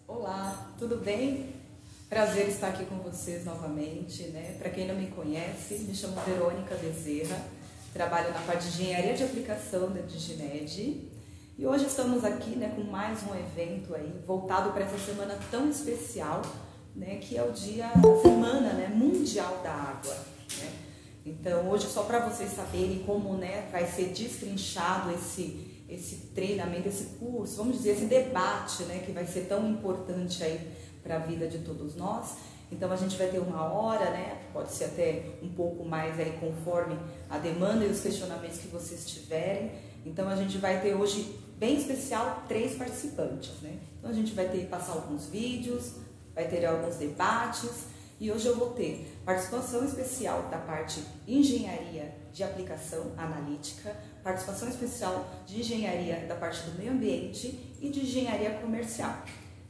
Olá, tudo bem? Prazer estar aqui com vocês novamente, né? Para quem não me conhece, me chamo Verônica Bezerra, trabalho na parte de engenharia de aplicação da Digimed e hoje estamos aqui, né, com mais um evento aí voltado para essa semana tão especial, né, que é o dia, a semana, né, mundial da água, né? Então hoje só para vocês saberem como, né, vai ser destrinchado esse treinamento, esse curso, vamos dizer, esse debate, né, que vai ser tão importante aí para a vida de todos nós. Então a gente vai ter uma hora, né, pode ser até um pouco mais aí conforme a demanda e os questionamentos que vocês tiverem. Então a gente vai ter hoje, bem especial, 3 participantes, né? Então a gente vai ter passar alguns vídeos, vai ter alguns debates e hoje eu vou ter participação especial da parte engenharia de aplicação analítica, participação especial de engenharia da parte do meio ambiente e de engenharia comercial.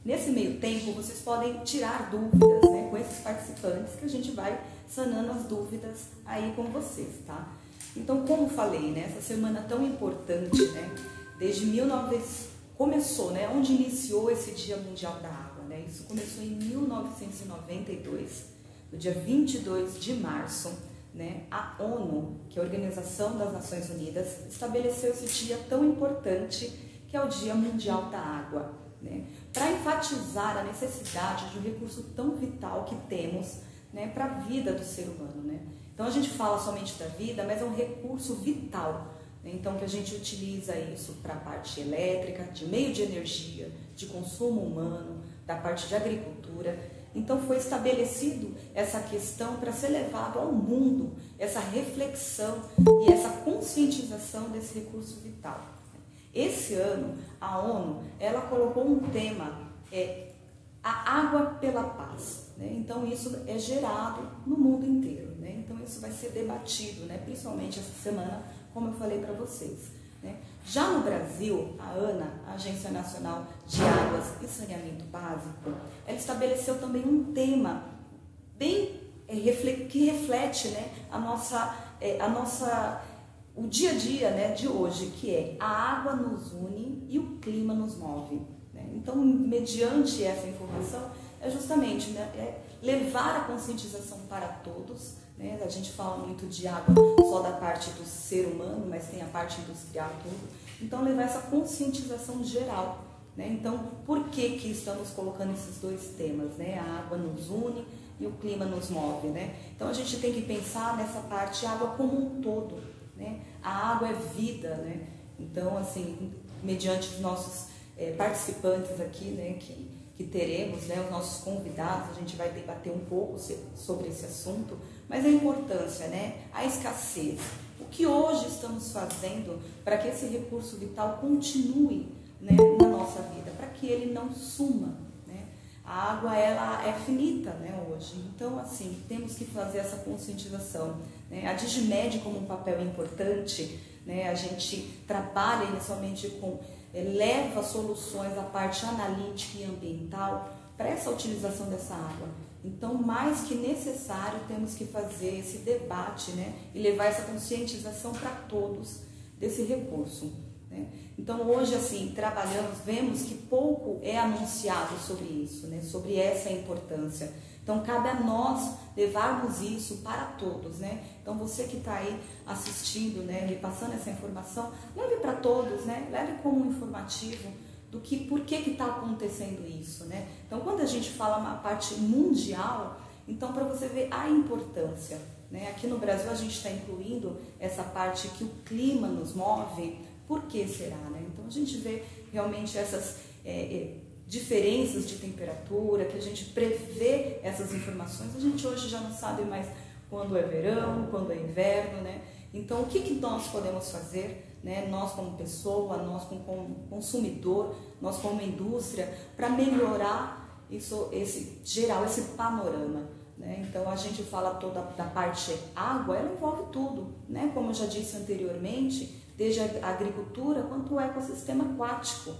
Nesse meio tempo, vocês podem tirar dúvidas, né, com esses participantes, que a gente vai sanando as dúvidas aí com vocês, tá? Então, como falei, né, essa semana tão importante, né, desde 1900, começou, né, onde iniciou esse Dia Mundial da Água, né? Isso começou em 1992, no dia 22 de março, né, a ONU, que é a Organização das Nações Unidas, estabeleceu esse dia tão importante, que é o Dia Mundial da Água, né, para enfatizar a necessidade de um recurso tão vital que temos, né, para a vida do ser humano, né? Então a gente fala somente da vida, mas é um recurso vital, né? Então que a gente utiliza isso para a parte elétrica, de meio de energia, de consumo humano, da parte de agricultura. Então foi estabelecido essa questão para ser levado ao mundo, essa reflexão e essa conscientização desse recurso vital. Esse ano, a ONU, ela colocou um tema, a água pela paz, né? Então isso é gerado no mundo inteiro, né? Então isso vai ser debatido, né, principalmente essa semana, como eu falei para vocês, né? Já no Brasil, a ANA, a Agência Nacional de Águas e Saneamento Básico, ela estabeleceu também um tema bem que reflete, né, o dia a dia, né, de hoje, que é a água nos une e o clima nos move, né? Então, mediante essa informação, é justamente, né, levar a conscientização para todos, né? A gente fala muito de água só da parte do ser humano, mas tem a parte industrial e tudo. Então, levar essa conscientização geral, né? Então, por que estamos colocando esses 2 temas, né? A água nos une e o clima nos move, né? Então, a gente tem que pensar nessa parte, a água como um todo, né? A água é vida, né? Então, assim, mediante os nossos participantes aqui, né, que teremos, né, os nossos convidados, a gente vai debater um pouco sobre esse assunto, mas a importância, né, a escassez, o que hoje estamos fazendo para que esse recurso vital continue, né, na nossa vida, para que ele não suma, né? A água, ela é finita, né, hoje, então, assim, temos que fazer essa conscientização, né? A Digimed, como um papel importante, né, a gente trabalha inicialmente com leva soluções à parte analítica e ambiental para essa utilização dessa água. Então, mais que necessário, temos que fazer esse debate, né, e levar essa conscientização para todos desse recurso, né? Então, hoje, assim, trabalhamos, vemos que pouco é anunciado sobre isso, né, sobre essa importância. Então, cabe a nós levarmos isso para todos, né? Então, você que está aí assistindo, né, me passando essa informação, leve para todos, né? Leve como um informativo do que, por que está acontecendo isso, né? Então, quando a gente fala uma parte mundial, então, para você ver a importância, né? Aqui no Brasil, a gente está incluindo essa parte que o clima nos move. Por que será, né? Então, a gente vê realmente essas diferenças de temperatura, que a gente prevê essas informações, a gente hoje já não sabe mais quando é verão, quando é inverno, né? Então, o que nós podemos fazer, né? Nós como pessoa, nós como consumidor, nós como indústria, para melhorar isso, esse panorama, né? Então, a gente fala toda da parte água, ela envolve tudo, né? Como eu já disse anteriormente, desde a agricultura quanto o ecossistema aquático,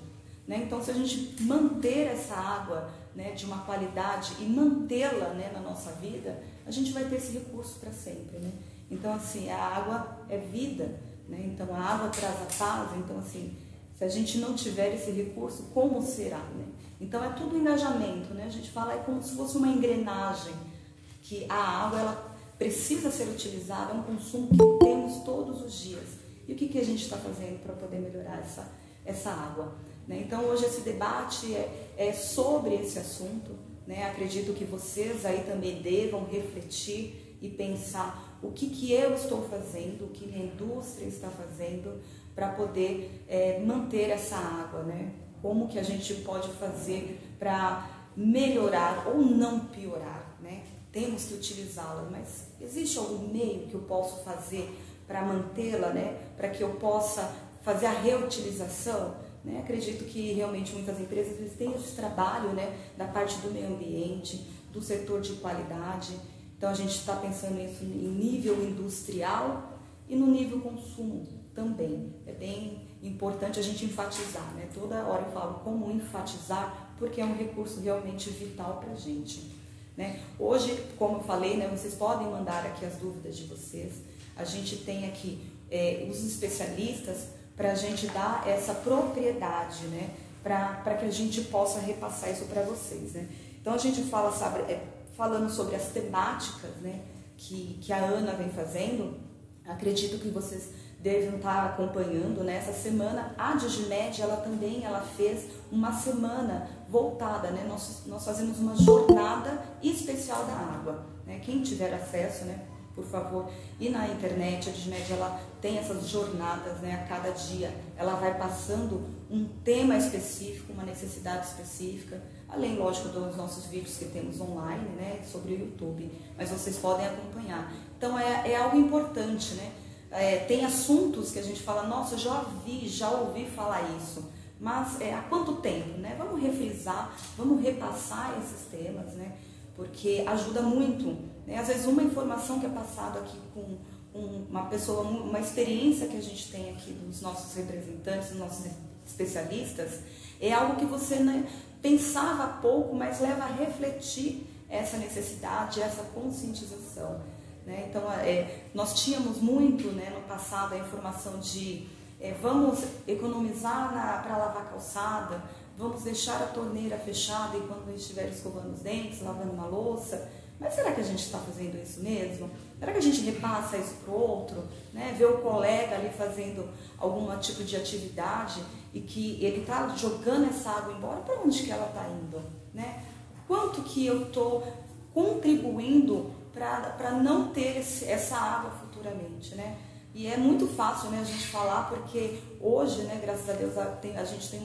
né? Então, se a gente manter essa água, né, de uma qualidade e mantê-la, né, na nossa vida, a gente vai ter esse recurso para sempre, né? Então, assim, a água é vida, né? Então, a água traz a paz. Então, assim, Se a gente não tiver esse recurso, como será, né? Então é tudo engajamento, né? A gente fala é como se fosse uma engrenagem, que a água ela precisa ser utilizada, é um consumo que temos todos os dias. E o que a gente está fazendo para poder melhorar essa água? Né? Então hoje esse debate é sobre esse assunto, né? Acredito que vocês aí também devam refletir e pensar o que eu estou fazendo, o que minha indústria está fazendo para poder manter essa água, né? Como que a gente pode fazer para melhorar ou não piorar, né? Temos que utilizá-la, mas existe algum meio que eu posso fazer para mantê-la, né? Para que eu possa fazer a reutilização, né? Acredito que realmente muitas empresas eles têm esse trabalho, né? Da parte do meio ambiente, do setor de qualidade. Então a gente está pensando nisso em nível industrial e no nível consumo também. É bem importante a gente enfatizar, né? Toda hora eu falo como enfatizar, porque é um recurso realmente vital para a gente. Né? Hoje, como eu falei, né, vocês podem mandar aqui as dúvidas de vocês. A gente tem aqui os especialistas para a gente dar essa propriedade, né, para que a gente possa repassar isso para vocês. Né? Então a gente fala, falando sobre as temáticas, né, que a Ana vem fazendo. Acredito que vocês devem estar acompanhando, né? Essa semana a Digimed ela fez uma semana voltada, né? Nós fazemos uma jornada especial da água, né? Quem tiver acesso, né, por favor, e na internet a Digimed ela tem essas jornadas, né? A cada dia ela vai passando um tema específico, uma necessidade específica, além, lógico, dos nossos vídeos que temos online, né, sobre o YouTube, mas vocês podem acompanhar. Então é algo importante, né? Tem assuntos que a gente fala, nossa, já ouvi falar isso, mas há quanto tempo, né? Vamos refrisar, vamos repassar esses temas, né? Porque ajuda muito, né? Às vezes uma informação que é passada aqui com uma pessoa, uma experiência que a gente tem aqui dos nossos representantes, dos nossos especialistas, é algo que você, né, pensava pouco, mas leva a refletir essa necessidade, essa conscientização. Né? Então, nós tínhamos muito, né, no passado a informação de vamos economizar para lavar a calçada, vamos deixar a torneira fechada enquanto a gente estiver escovando os dentes, lavando uma louça. Mas será que a gente está fazendo isso mesmo? Será que a gente repassa isso para o outro? Né? Ver o colega ali fazendo algum tipo de atividade e que ele está jogando essa água embora, para onde que ela está indo? Né? Quanto que eu estou contribuindo para não ter essa água futuramente, né? E é muito fácil, né, a gente falar, porque hoje, né, graças a Deus, a gente tem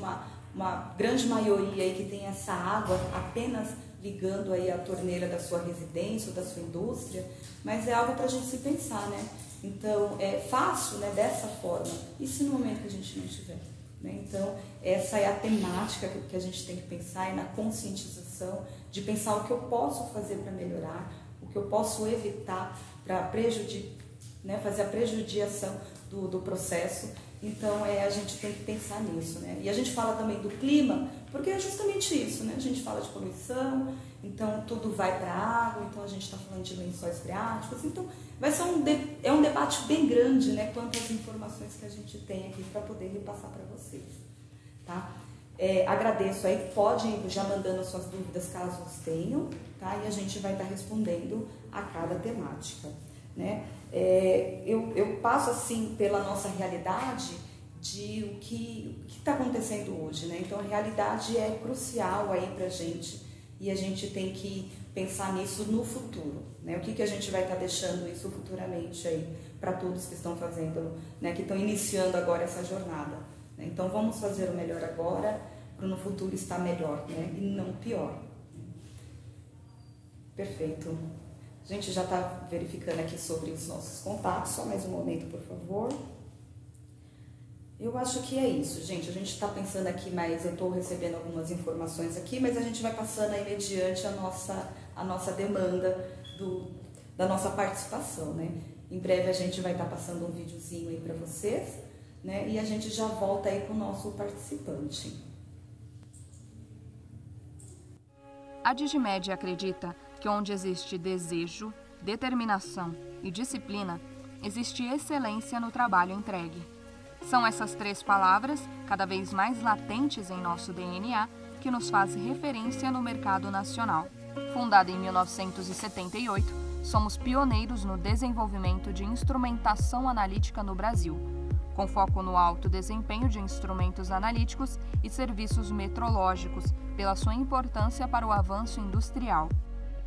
uma grande maioria aí que tem essa água apenas ligando aí a torneira da sua residência ou da sua indústria, mas é algo para a gente se pensar, né? Então, é fácil, né, dessa forma, e se no momento que a gente não tiver? Né? Então, essa é a temática que a gente tem que pensar, e na conscientização, de pensar o que eu posso fazer para melhorar, o que eu posso evitar para fazer a prejudicação do processo. Então a gente tem que pensar nisso, né? E a gente fala também do clima, porque é justamente isso, né? A gente fala de poluição, então tudo vai para a água, então a gente está falando de lençóis freáticos, então vai ser um debate bem grande, né? Quanto às informações que a gente tem aqui para poder repassar para vocês, tá? Agradeço aí, pode ir já mandando as suas dúvidas caso os tenham, tá? E a gente vai estar respondendo a cada temática, né? Eu passo assim pela nossa realidade de o que está acontecendo hoje, né? Então a realidade é crucial aí para a gente e a gente tem que pensar nisso no futuro, né? O que a gente vai estar deixando isso futuramente aí para todos que estão fazendo, né? Que estão iniciando agora essa jornada. Né? Então vamos fazer o melhor agora para no futuro estar melhor, né? E não pior. Perfeito. A gente já está verificando aqui sobre os nossos contatos, só mais um momento, por favor. Eu acho que é isso, gente. A gente está pensando aqui, mas eu estou recebendo algumas informações aqui, mas a gente vai passando aí mediante a nossa demanda da nossa participação, né? Em breve a gente vai estar passando um videozinho aí para vocês, né? E a gente já volta aí com o nosso participante. A Digimed acredita que onde existe desejo, determinação e disciplina, existe excelência no trabalho entregue. São essas 3 palavras, cada vez mais latentes em nosso DNA, que nos faz referência no mercado nacional. Fundada em 1978, somos pioneiros no desenvolvimento de instrumentação analítica no Brasil, com foco no alto desempenho de instrumentos analíticos e serviços metrológicos, pela sua importância para o avanço industrial.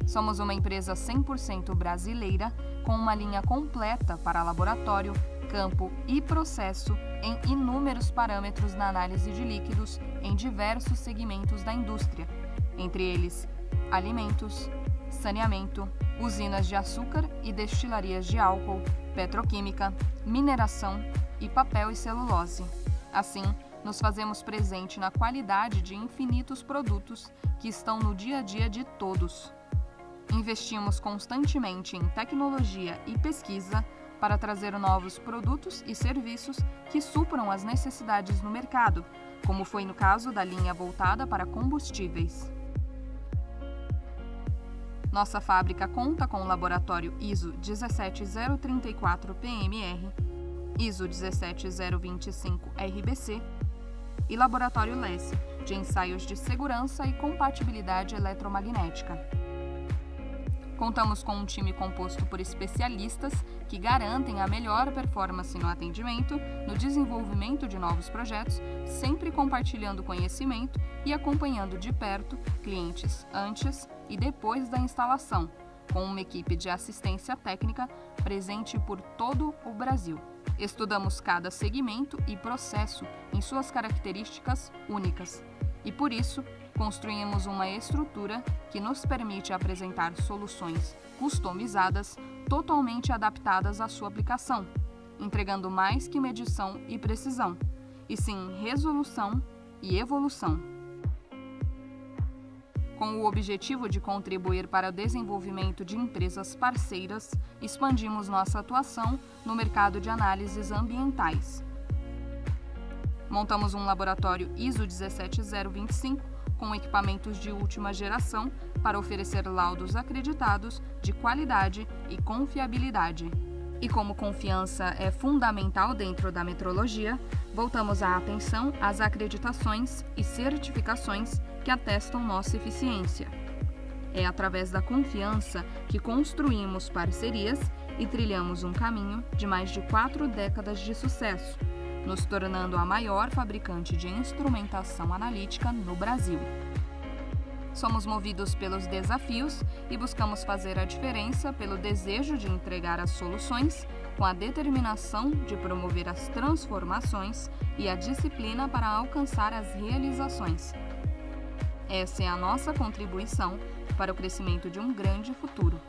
Somos uma empresa 100% brasileira, com uma linha completa para laboratório, campo e processo em inúmeros parâmetros na análise de líquidos em diversos segmentos da indústria, entre eles alimentos, saneamento, usinas de açúcar e destilarias de álcool, petroquímica, mineração e papel e celulose. Assim, nos fazemos presente na qualidade de infinitos produtos que estão no dia a dia de todos. Investimos constantemente em tecnologia e pesquisa para trazer novos produtos e serviços que supram as necessidades no mercado, como foi no caso da linha voltada para combustíveis. Nossa fábrica conta com o laboratório ISO 17034 PMR, ISO 17025 RBC e laboratório LESS, de ensaios de segurança e compatibilidade eletromagnética. Contamos com um time composto por especialistas que garantem a melhor performance no atendimento, no desenvolvimento de novos projetos, sempre compartilhando conhecimento e acompanhando de perto clientes antes e depois da instalação, com uma equipe de assistência técnica presente por todo o Brasil. Estudamos cada segmento e processo em suas características únicas e, por isso, construímos uma estrutura que nos permite apresentar soluções customizadas, totalmente adaptadas à sua aplicação, entregando mais que medição e precisão, e sim resolução e evolução. Com o objetivo de contribuir para o desenvolvimento de empresas parceiras, expandimos nossa atuação no mercado de análises ambientais. Montamos um laboratório ISO 17025 com equipamentos de última geração para oferecer laudos acreditados de qualidade e confiabilidade. E como confiança é fundamental dentro da metrologia, voltamos a atenção às acreditações e certificações que atestam nossa eficiência. É através da confiança que construímos parcerias e trilhamos um caminho de mais de 4 décadas de sucesso, nos tornando a maior fabricante de instrumentação analítica no Brasil. Somos movidos pelos desafios e buscamos fazer a diferença pelo desejo de entregar as soluções, com a determinação de promover as transformações e a disciplina para alcançar as realizações. Essa é a nossa contribuição para o crescimento de um grande futuro.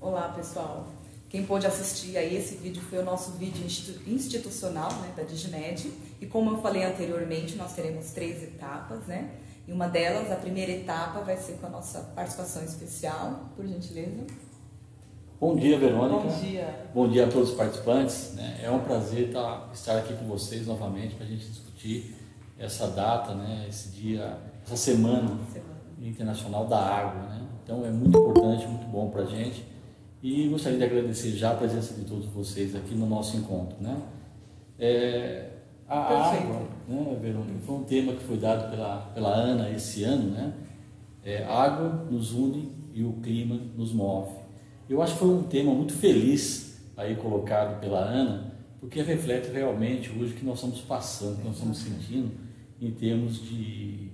Olá, pessoal. Quem pôde assistir a esse vídeo foi o nosso vídeo institucional, né, da Digimed. E como eu falei anteriormente, nós teremos 3 etapas, né? E uma delas, a primeira etapa, vai ser com a nossa participação especial, por gentileza. Bom dia, Verônica. Bom dia. Bom dia a todos os participantes. É um prazer estar aqui com vocês novamente para a gente discutir essa data, né, esse dia, essa semana internacional da água, né? Então é muito importante, muito bom para a gente. E gostaria de agradecer já a presença de todos vocês aqui no nosso encontro, né? A água, né, Verônica, foi um tema que foi dado pela Ana esse ano, né? A água nos une e o clima nos move. Eu acho que foi um tema muito feliz aí colocado pela Ana, porque reflete realmente hoje o que nós estamos passando, o que nós estamos sentindo em termos de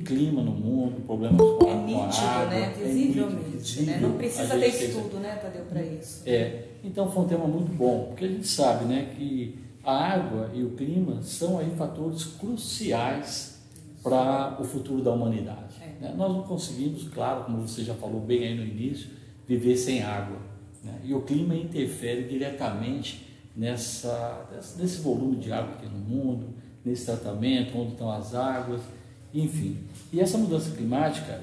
clima no mundo, problemas com a água. Né? Visivelmente, né? Não precisa ter estudo, né, Tadeu, para isso. Então foi um tema muito bom, porque a gente sabe, né, que a água e o clima são aí fatores cruciais para o futuro da humanidade. Né? Nós não conseguimos, claro, como você já falou bem aí no início, viver sem água, né? E o clima interfere diretamente nesse volume de água que tem no mundo, nesse tratamento, onde estão as águas, enfim. E essa mudança climática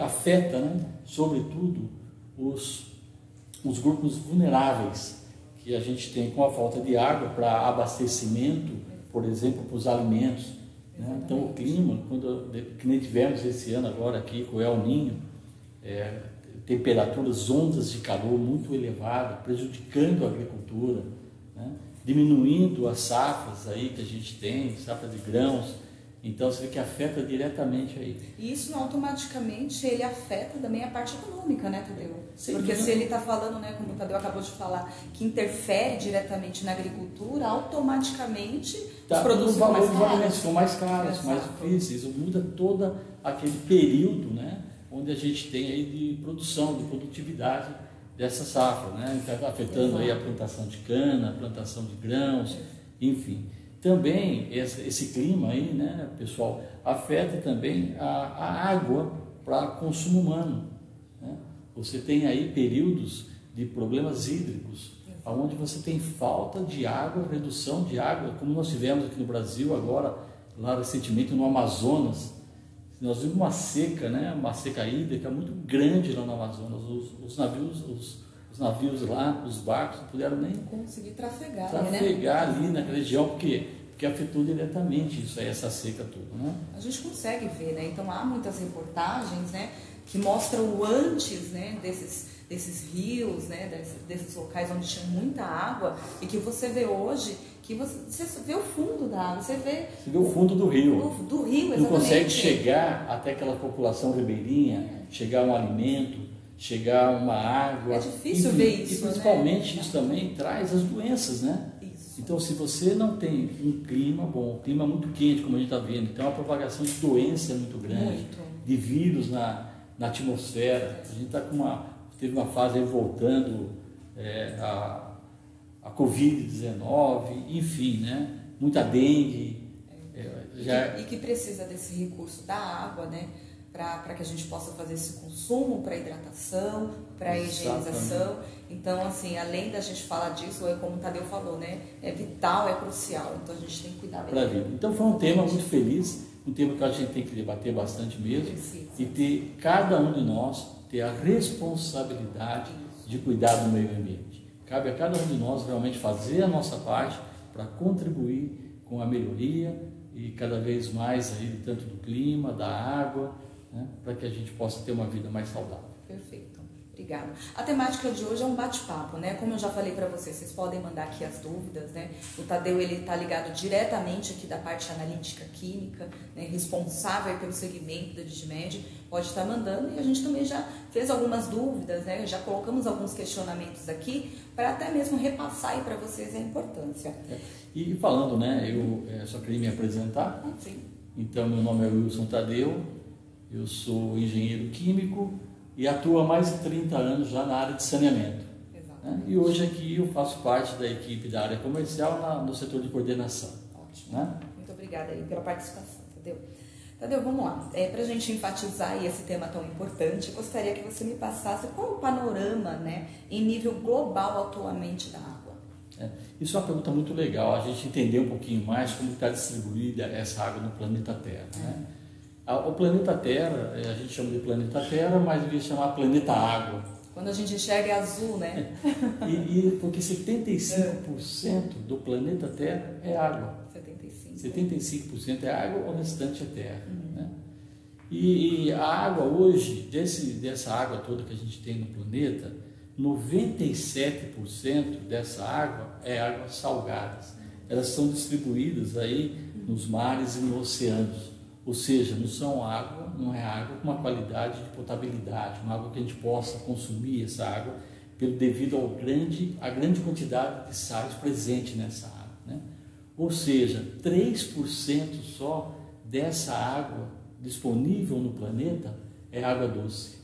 afeta, né, sobretudo os grupos vulneráveis que a gente tem com a falta de água para abastecimento, por exemplo, para os alimentos, né? Então o clima, que nem tivemos esse ano agora aqui com o El Niño, temperaturas, ondas de calor muito elevadas, prejudicando a agricultura, né? Diminuindo as safras aí que a gente tem, safra de grãos. Então você vê que afeta diretamente aí. E isso automaticamente ele afeta também a parte econômica, né, Tadeu? Sim, porque se ele está falando, né, como o Tadeu acabou de falar, que interfere diretamente na agricultura, automaticamente os produtos ficam mais caros, mais difíceis. Muda todo aquele período, né, onde a gente tem aí de produção, de produtividade dessa safra, né, então, afetando aí a plantação de cana, a plantação de grãos, enfim. Também esse clima aí, né, pessoal, afeta também a água para consumo humano, né? Você tem aí períodos de problemas hídricos, onde você tem falta de água, redução de água, como nós tivemos aqui no Brasil agora, lá recentemente no Amazonas. Nós vimos uma seca, né, uma seca hídrica muito grande lá no Amazonas. Os navios lá, os barcos, não puderam nem conseguir trafegar ali naquela região, porque afetou diretamente isso aí, essa seca toda, né? A gente consegue ver, né? Então há muitas reportagens, né, que mostram o antes, né, desses rios, né, desses locais onde tinha muita água, e que você vê hoje, que você vê o fundo da água, você vê o fundo do rio. Do rio, exatamente. Não consegue chegar até aquela população ribeirinha, chegar um alimento, chegar uma água. É difícil ver isso, e principalmente, né? Isso também traz as doenças, né? Então, se você não tem um clima bom, um clima muito quente, como a gente está vendo, então a propagação de doença é muito grande, de vírus na atmosfera. A gente teve uma fase aí voltando a Covid-19, enfim, né? Muita dengue. E que precisa desse recurso da água, né? Para que a gente possa fazer esse consumo, para hidratação, para higienização. Então, assim, além da gente falar disso, como o Tadeu falou, né, é vital, é crucial. Então, a gente tem que cuidar bem. Para a vida. Então, foi um tema muito feliz, um tema que a gente tem que debater bastante mesmo. E ter, cada um de nós, ter a responsabilidade de cuidar do meio ambiente. Cabe a cada um de nós realmente fazer a nossa parte para contribuir com a melhoria e cada vez mais aí, tanto do clima, da água, né, para que a gente possa ter uma vida mais saudável. Perfeito, obrigada. A temática de hoje é um bate-papo, né? Como eu já falei para vocês podem mandar aqui as dúvidas, né? O Tadeu, ele está ligado diretamente aqui da parte analítica química, né? Responsável pelo segmento da Digimed, pode estar mandando, e a gente também já fez algumas dúvidas, né? Já colocamos alguns questionamentos aqui para até mesmo repassar aí para vocês a importância. E falando, né? Eu só queria me apresentar. Sim. Então, meu nome é Wilson Tadeu, eu sou engenheiro químico e atuo há mais de 30 anos já na área de saneamento. Né? E hoje aqui eu faço parte da equipe da área comercial no setor de coordenação. Ótimo. Né? Muito obrigada aí pela participação, Tadeu. Tadeu, vamos lá. Para a gente enfatizar aí esse tema tão importante, eu gostaria que você me passasse qual o panorama, né, em nível global atualmente da água. Isso é uma pergunta muito legal, a gente entender um pouquinho mais como está distribuída essa água no planeta Terra. Né? O planeta Terra, a gente chama de planeta Terra, mas devia chamar planeta Água. Quando a gente enxerga é azul, né? Porque 75% do planeta Terra é água. 75% é água, o restante é terra. Né? E a água hoje, dessa água toda que a gente tem no planeta, 97% dessa água é águas salgadas. Elas são distribuídas aí nos mares e nos oceanos. Ou seja, não é água com uma qualidade de potabilidade, uma água que a gente possa consumir essa água devido à grande quantidade de sais presente nessa água. Né? Ou seja, 3% só dessa água disponível no planeta é água doce.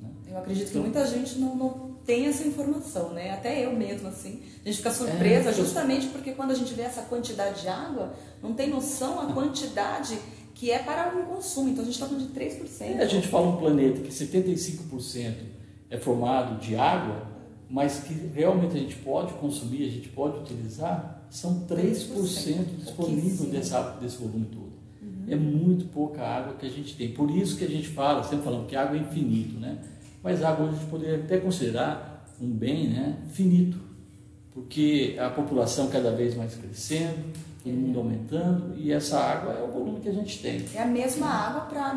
Né? Eu acredito que muita gente não tem essa informação, né? Até eu mesmo, assim. A gente fica surpresa justamente porque quando a gente vê essa quantidade de água, não tem noção a quantidade que é para o consumo. Então a gente está falando de 3%. A gente fala um planeta que 75% é formado de água, mas que realmente a gente pode consumir, a gente pode utilizar, são 3% disponível desse volume todo. É muito pouca água que a gente tem. Por isso que a gente fala, sempre falando que água é infinito, né? Mas a água a gente poderia até considerar um bem, né, finito. porque a população cada vez mais crescendo, o mundo aumentando, e essa água é o volume que a gente tem. É a mesma água para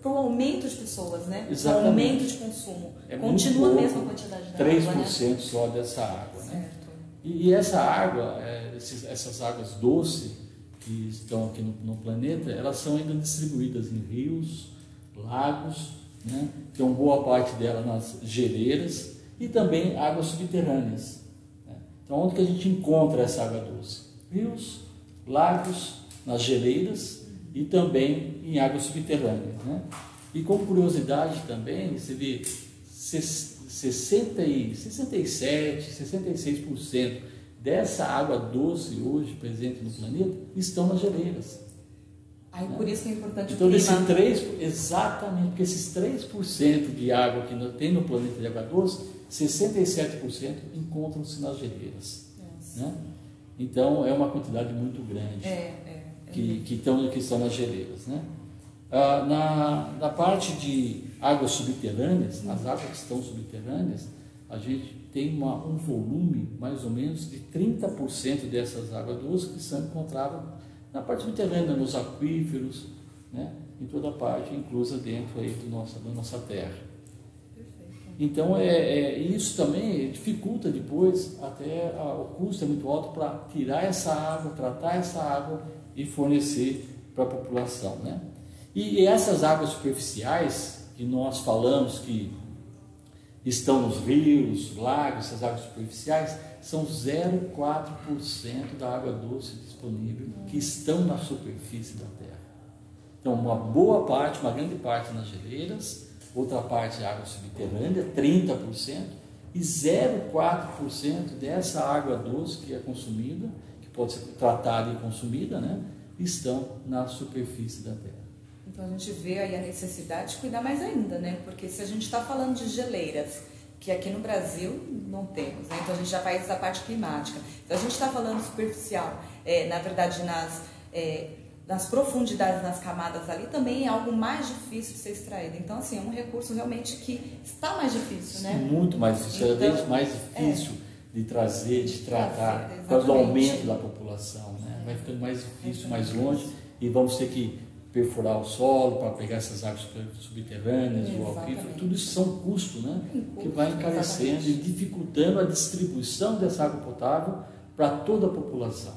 o aumento de pessoas, né? Exatamente. O aumento de consumo. Continua a mesma quantidade de 3% água, né? só dessa água. Né? Certo. E essa água, essas águas doces que estão aqui no planeta, elas são ainda distribuídas em rios, lagos, né? Tem uma boa parte dela nas geleiras e também águas subterrâneas. Né? Então, onde que a gente encontra essa água doce? Rios, lagos, nas geleiras e também em águas subterrâneas. Né? E como curiosidade também, você vê 67, 66% dessa água doce hoje presente no planeta estão nas geleiras. Aí, por isso que é importante então, o clima. Exatamente, porque esses 3% de água que tem no planeta de água doce, 67% encontram-se nas geleiras. Né? Então, é uma quantidade muito grande que estão nas geleiras. Né? Na parte de águas subterrâneas, as águas que estão subterrâneas, a gente tem um volume mais ou menos de 30% dessas águas doces que são encontradas na parte subterrânea, nos aquíferos, né? Em toda a parte, inclusa dentro aí da nossa terra. Perfeito. Então, isso também dificulta depois, até o custo é muito alto para tirar essa água, tratar essa água e fornecer para a população. Né? E essas águas superficiais, que nós falamos que estão nos rios, lagos, essas águas superficiais, são 0,4% da água doce disponível que estão na superfície da Terra. Então, uma grande parte nas geleiras, outra parte é água subterrânea, 30%, e 0,4% dessa água doce que é consumida, que pode ser tratada e consumida, né, estão na superfície da Terra. Então a gente vê aí a necessidade de cuidar mais ainda, né? Porque se a gente está falando de geleiras, que aqui no Brasil não temos, né? Então a gente já faz essa parte climática. Então a gente está falando superficial, na verdade nas profundidades, nas camadas ali, também é algo mais difícil de ser extraído. Então assim, é um recurso realmente que está mais difícil, né? Muito mais difícil, cada vez mais difícil de trazer, de tratar, por causa do aumento da população, né? Vai ficando mais difícil, mais longe, e vamos ter que perfurar o solo para pegar essas águas subterrâneas, o aquífero, tudo isso são custos, né? Que vai encarecendo e dificultando a distribuição dessa água potável para toda a população.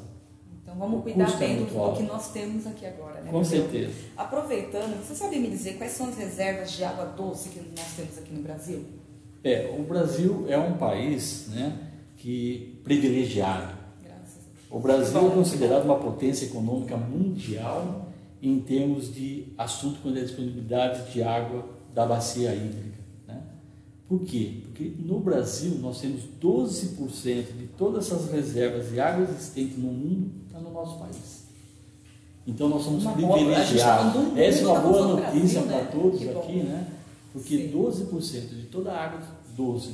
Então vamos cuidar bem do que nós temos aqui agora, né? Com certeza. Aproveitando, você sabe me dizer quais são as reservas de água doce que nós temos aqui no Brasil? O Brasil é um país, né, privilegiado. O Brasil é considerado uma potência econômica mundial em termos de assunto quando é a disponibilidade de água da bacia hídrica. Né? Por quê? Porque no Brasil nós temos 12% de todas essas reservas de água existentes no mundo está no nosso país. Então nós somos privilegiados. Essa é uma boa notícia para todos aqui, né? Porque 12% de toda a água doce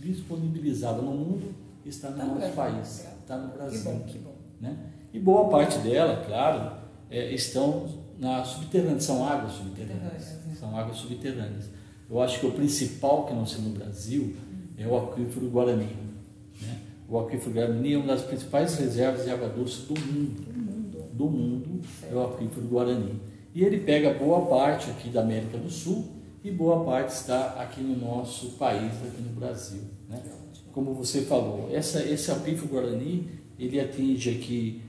disponibilizada no mundo está no nosso país, está no Brasil. Que bom. Né? E boa parte dela, claro, estão na subterrânea, são águas subterrâneas. São águas subterrâneas. Eu acho que o principal que nós temos no Brasil é o aquífero Guarani. Né? O aquífero Guarani é uma das principais reservas de água doce do mundo é o aquífero Guarani. E ele pega boa parte aqui da América do Sul e boa parte está aqui no nosso país, aqui no Brasil. Né? Como você falou, esse aquífero Guarani, ele atinge aqui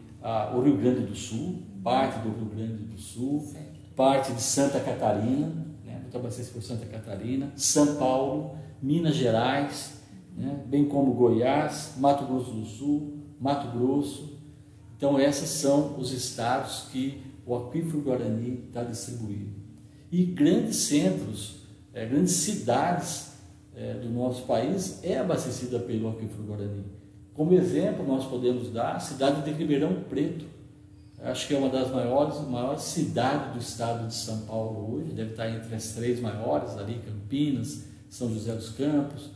o Rio Grande do Sul, parte do Rio Grande do Sul, parte de Santa Catarina, né? Muito abastecido por Santa Catarina, São Paulo, Minas Gerais, né? Bem como Goiás, Mato Grosso do Sul, Mato Grosso. Então, esses são os estados que o aquífero Guarani está distribuído. E grandes centros, grandes cidades do nosso país é abastecida pelo aquífero Guarani. Como exemplo, nós podemos dar a cidade de Ribeirão Preto. Acho que é uma das maiores cidades do estado de São Paulo hoje, deve estar entre as 3 maiores, ali Campinas, São José dos Campos,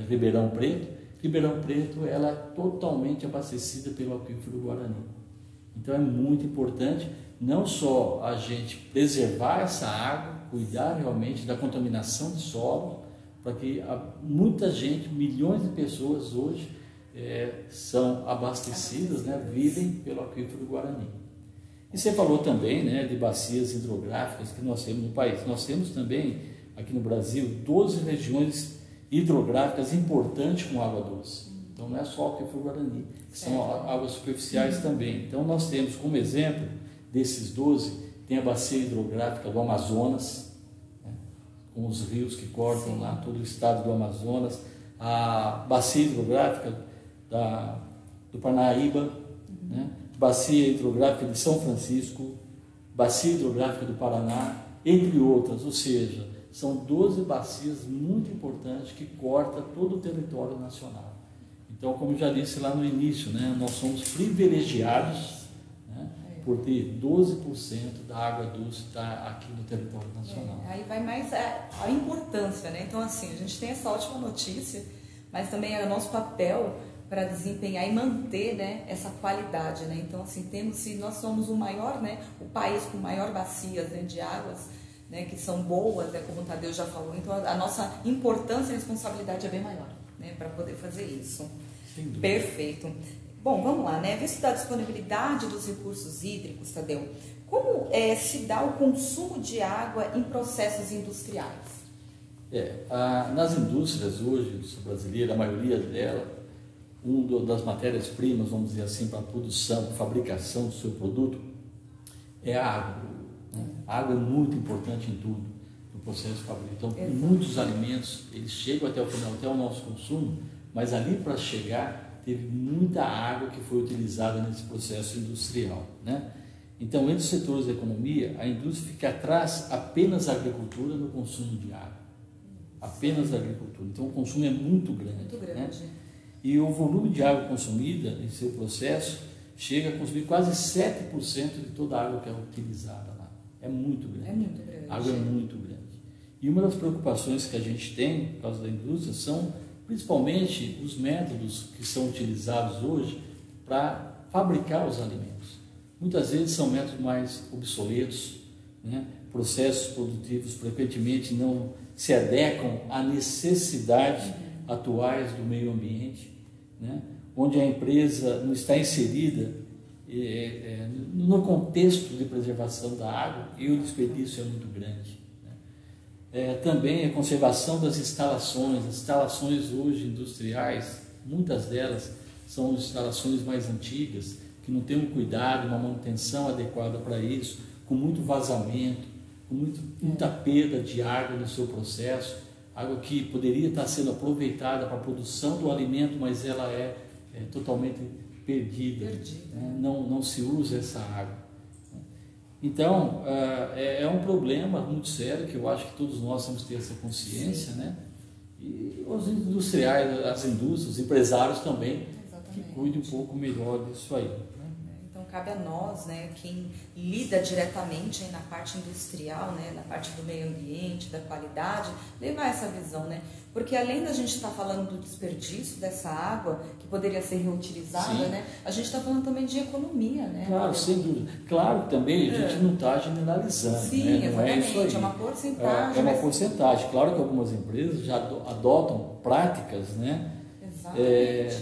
Ribeirão Preto. Ribeirão Preto ela é totalmente abastecida pelo aquífero Guarani. Então é muito importante não só a gente preservar essa água, cuidar realmente da contaminação de solo, para que muita gente, milhões de pessoas hoje são abastecidas, né, vivem pelo aquífero Guarani. E você falou também, né, de bacias hidrográficas que nós temos no país. Nós temos também, aqui no Brasil, 12 regiões hidrográficas importantes com água doce. Então não é só o aquífero Guarani, são águas superficiais também. Então nós temos como exemplo desses 12, tem a bacia hidrográfica do Amazonas, né, com os rios que cortam lá todo o estado do Amazonas, a bacia hidrográfica do Parnaíba, né, bacia hidrográfica de São Francisco, bacia hidrográfica do Paraná, entre outras, ou seja, são 12 bacias muito importantes que cortam todo o território nacional. Então, como eu já disse lá no início, né, nós somos privilegiados, né, por ter 12% da água doce aqui no território nacional. Aí vai mais a importância, né? Então, assim, a gente tem essa ótima notícia, mas também é o nosso papel para desempenhar e manter, né, essa qualidade, né? Então, assim, se nós somos o maior, né, o país com maior bacias, né, de águas, né, que são boas, né, como o Tadeu já falou, então a nossa importância e responsabilidade é bem maior, né, para poder fazer isso. Perfeito. Bom, vamos lá, né? Visto da disponibilidade dos recursos hídricos, Tadeu, como se dá o consumo de água em processos industriais? Nas indústrias hoje brasileiras, a maioria dela, uma das matérias-primas, vamos dizer assim, para a produção, fabricação do seu produto, é a água. Né? A água é muito importante em tudo, no processo de fabricação. Então, muitos alimentos, eles chegam até o final, até o nosso consumo, mas ali para chegar, teve muita água que foi utilizada nesse processo industrial. Né? Então, entre os setores da economia, a indústria fica atrás apenas da agricultura no consumo de água. Apenas da agricultura. Então, o consumo é muito grande. Muito grande. Né? E o volume de água consumida em seu processo chega a consumir quase 7% de toda a água que é utilizada lá. É muito grande. É muito grande. A água é muito grande. E uma das preocupações que a gente tem por causa da indústria são principalmente os métodos que são utilizados hoje para fabricar os alimentos. Muitas vezes são métodos mais obsoletos, né? Processos produtivos frequentemente não se adequam à necessidade atuais do meio ambiente, né? Onde a empresa não está inserida no contexto de preservação da água e o desperdício é muito grande. Né? Também a conservação das instalações. As instalações hoje industriais, muitas delas são instalações mais antigas, que não têm um cuidado, uma manutenção adequada para isso, com muito vazamento, com muita perda de água no seu processo, água que poderia estar sendo aproveitada para a produção do alimento, mas ela é totalmente perdida. Né? Não se usa essa água. Então, é um problema muito sério que eu acho que todos nós temos que ter essa consciência, né? E os industriais, as indústrias, os empresários também, que cuidem um pouco melhor disso aí. Então, cabe a nós, né, quem lida diretamente na parte industrial, né, na parte do meio ambiente, da qualidade, levar essa visão, né? Porque além da gente estar falando do desperdício dessa água, que poderia ser reutilizada, né, a gente está falando também de economia, né? Claro, sem dúvida. Claro que também a gente não está generalizando, sim, né? Não é isso aí. É uma porcentagem. É uma porcentagem. Claro que algumas empresas já adotam práticas, né,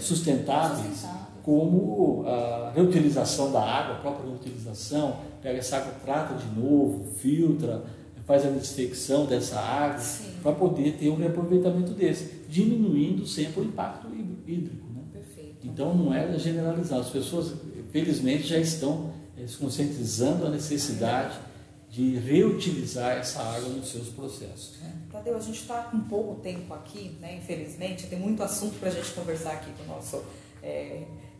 sustentáveis, como a reutilização da água, a própria reutilização, pega essa água, trata de novo, filtra, faz a desinfecção dessa água, para poder ter um reaproveitamento desse, diminuindo sempre o impacto hídrico. Né? Perfeito. Então não é generalizar, as pessoas felizmente já estão se conscientizando a necessidade de reutilizar essa água nos seus processos. Tadeu, a gente está com pouco tempo aqui, né? Infelizmente, tem muito assunto para a gente conversar aqui com o nosso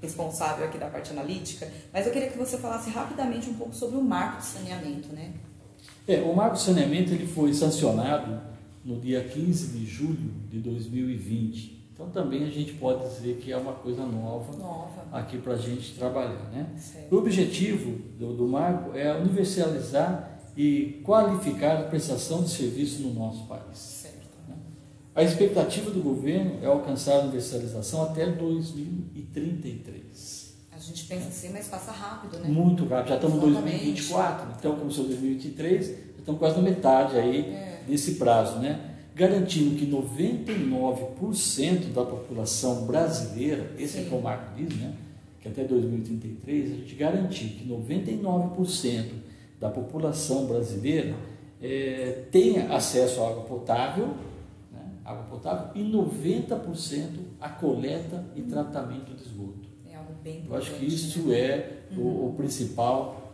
responsável aqui da parte analítica, mas eu queria que você falasse rapidamente um pouco sobre o marco de saneamento, né? O marco de saneamento ele foi sancionado no dia 15 de julho de 2020. Então também a gente pode dizer que é uma coisa nova. Aqui para a gente trabalhar, né? O objetivo do marco é universalizar e qualificar a prestação de serviço no nosso país. Né? A expectativa do governo é alcançar a universalização até 2033. A gente pensa assim, mas passa rápido, né? Muito rápido, já estamos em 2024, então começou 2023, já estamos quase na metade aí desse prazo, né? garantindo que 99% da população brasileira, esse é que o marco diz, né? Que até 2033 a gente garantir que 99% da população brasileira tenha acesso à água potável, e 90% a coleta e tratamento de esgoto. É algo bem importante. Eu acho que isso é o principal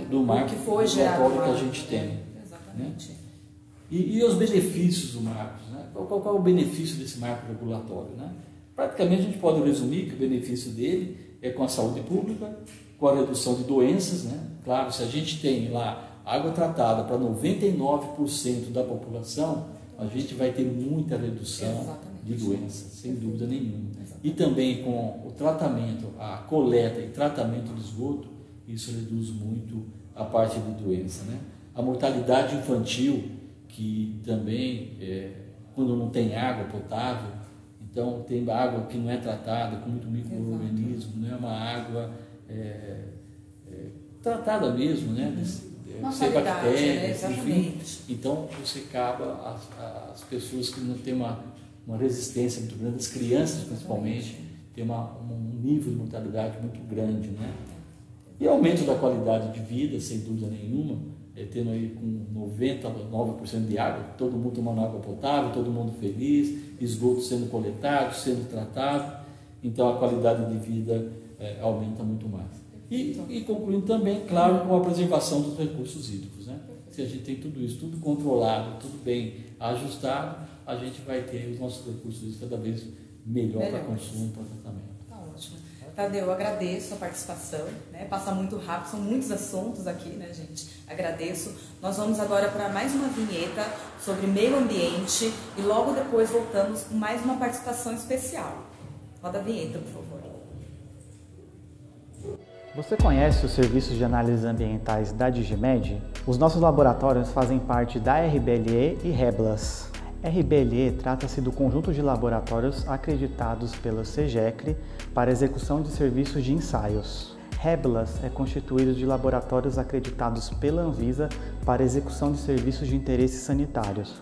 do marco regulatório que a gente tem. Exatamente. Né? E os benefícios do marco? Né? Qual é o benefício desse marco regulatório? Né? Praticamente a gente pode resumir que o benefício dele é com a saúde pública, com a redução de doenças. Né? Claro, se a gente tem lá água tratada para 99% da população, a gente vai ter muita redução de doenças, sem dúvida nenhuma. E também com o tratamento, a coleta e tratamento do esgoto, isso reduz muito a parte de doença. Né? A mortalidade infantil, que também, quando não tem água potável, então tem água que não é tratada com muito micro-organismo, não é uma água tratada mesmo, né? Sem bactérias, enfim. Então você acaba as pessoas que não têm uma resistência muito grande, as crianças principalmente, tem um nível de mortalidade muito grande, né? E aumento da qualidade de vida, sem dúvida nenhuma, tendo aí com 99% de água, todo mundo tomando água potável, todo mundo feliz, esgoto sendo coletado, sendo tratado, então a qualidade de vida aumenta muito mais. E concluindo também, claro, com a preservação dos recursos hídricos. Né? Se a gente tem tudo isso, tudo controlado, tudo bem ajustado, a gente vai ter os nossos recursos hídricos cada vez melhor para consumo, para tratamento. Tá ótimo. Tadeu, eu agradeço a participação, né? Passa muito rápido, são muitos assuntos aqui, né, gente? Agradeço. Nós vamos agora para mais uma vinheta sobre meio ambiente e logo depois voltamos com mais uma participação especial. Roda a vinheta, por favor. Você conhece os serviços de análises ambientais da Digimed? Os nossos laboratórios fazem parte da RBLE e Reblas. RBLE trata-se do conjunto de laboratórios acreditados pelo SEGECRE para execução de serviços de ensaios. Reblas é constituído de laboratórios acreditados pela Anvisa para execução de serviços de interesse sanitários.